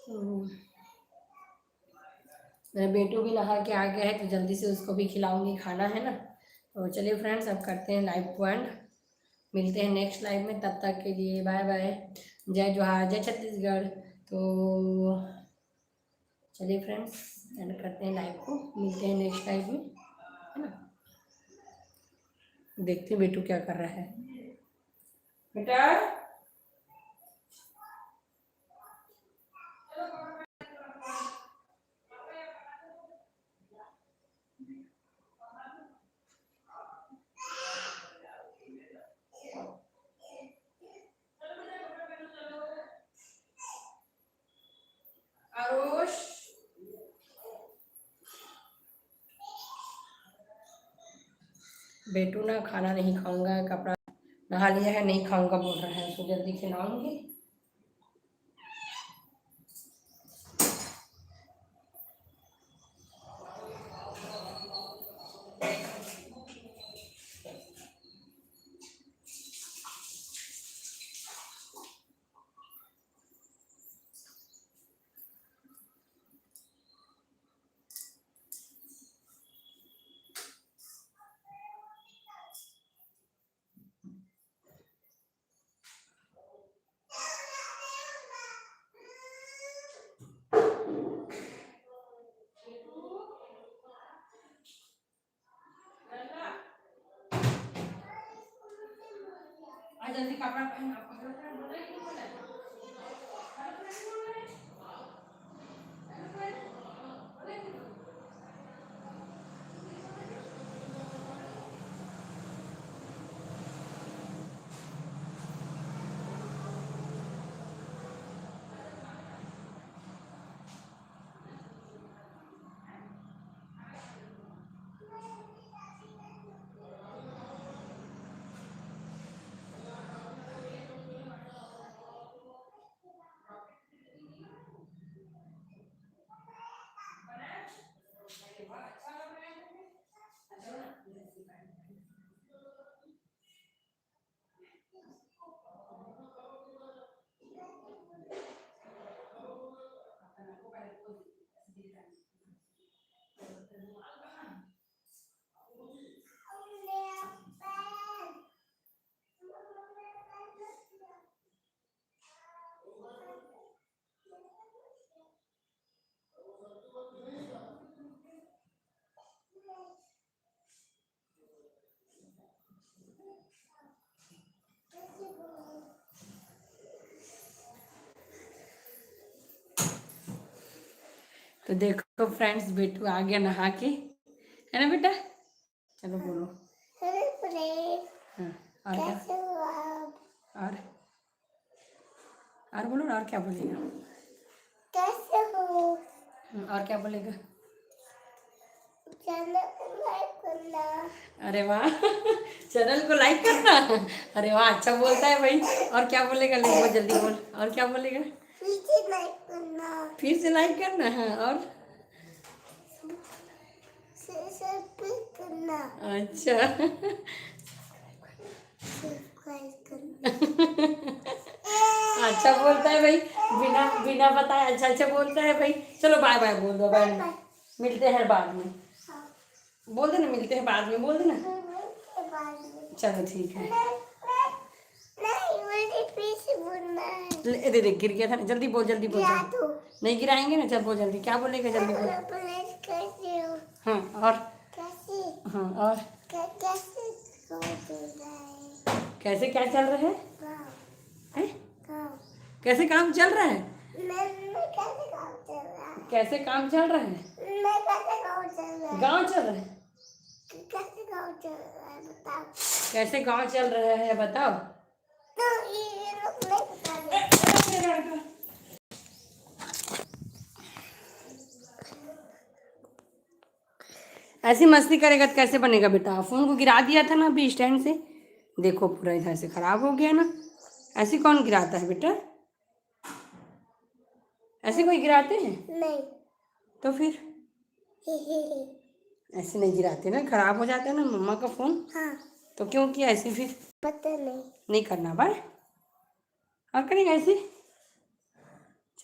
हम्म, मेरा बेटू भी नहा के आ गया है तो जल्दी से उसको भी खिलाऊंगी, खाना है ना। तो चलिए फ्रेंड्स, अब करते हैं लाइव को एंड, मिलते हैं नेक्स्ट लाइव में, तब तक के लिए बाय बाय। जय जोहार, जय छत्तीसगढ़। तो चलिए फ्रेंड्स, एंड करते हैं लाइव को, मिलते हैं नेक्स्ट लाइव में, है ना। देखते हैं बेटू क्या कर रहा है। बेटा आरुष, बेटू ना खाना नहीं खाऊंगा, कपड़ा नहा लिया है, नहीं खाऊंगा बोल रहा है, उसको जल्दी खिलाऊंगी। आ जल्दी कपड़ा पहन, तो देखो फ्रेंड्स, बेटू आ गया नहा के, है ना बेटा। चलो बोलो। हाँ, और क्या, और बोलो, और क्या बोलेगा। कैसे हो, और क्या बोलेगा। चैनल को लाइक करना। अरे वाह चैनल को लाइक करना। अरे वाह, अच्छा बोलता है भाई। और क्या बोलेगा, ले बहुत जल्दी बोल, और क्या बोलेगा। फिर से लाइक करना, फिर से लाइक करना है, और सब्सक्राइब करना। अच्छा अच्छा बोलता है भाई, बिना बिना बताए अच्छा अच्छा बोलता है भाई। चलो बाय बाय बोल दो, बाय, मिलते हैं बाद में। बोल देना, मिलते हैं बाद में, बोल देना। चलो ठीक है। दे दे, गिर गया था ना, जल्दी बोल, जल्दी बोल। नहीं गिराएंगे ना, चल बोल जल्दी, क्या बोलेगा, जल्दी बोल। हाँ, और हाँ, और कैसे क्या चल रहा है? कैसे काम चल रहा है? कैसे काम चल रहा है? गाँव चल रहा है। कैसे गाँव चल रहा है बताओ। ऐसी मस्ती करेगा तो कैसे बनेगा बेटा। फोन को गिरा दिया था ना अभी स्टैंड से, देखो पूरा इधर से खराब हो गया ना। ऐसे कौन गिराता है बेटा, ऐसे कोई गिराते हैं? नहीं। तो फिर ऐसे नहीं गिराते ना, खराब हो जाता है ना मम्मा का फोन। हाँ। तो क्यों किया ऐसे फिर? पता नहीं। नहीं करना बाय, और करेगा ऐसे।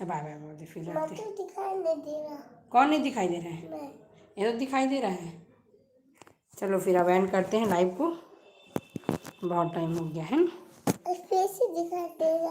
बाय बाय बोल दे फिर मैं जाते। तो दिखाई नहीं दे रहा। कौन नहीं दिखाई दे रहा है? मैं ये तो दिखाई दे रहा है। चलो फिर अब एंड करते हैं लाइव को, बहुत टाइम हो गया है ना। कैसे दिखाई दे रहा है?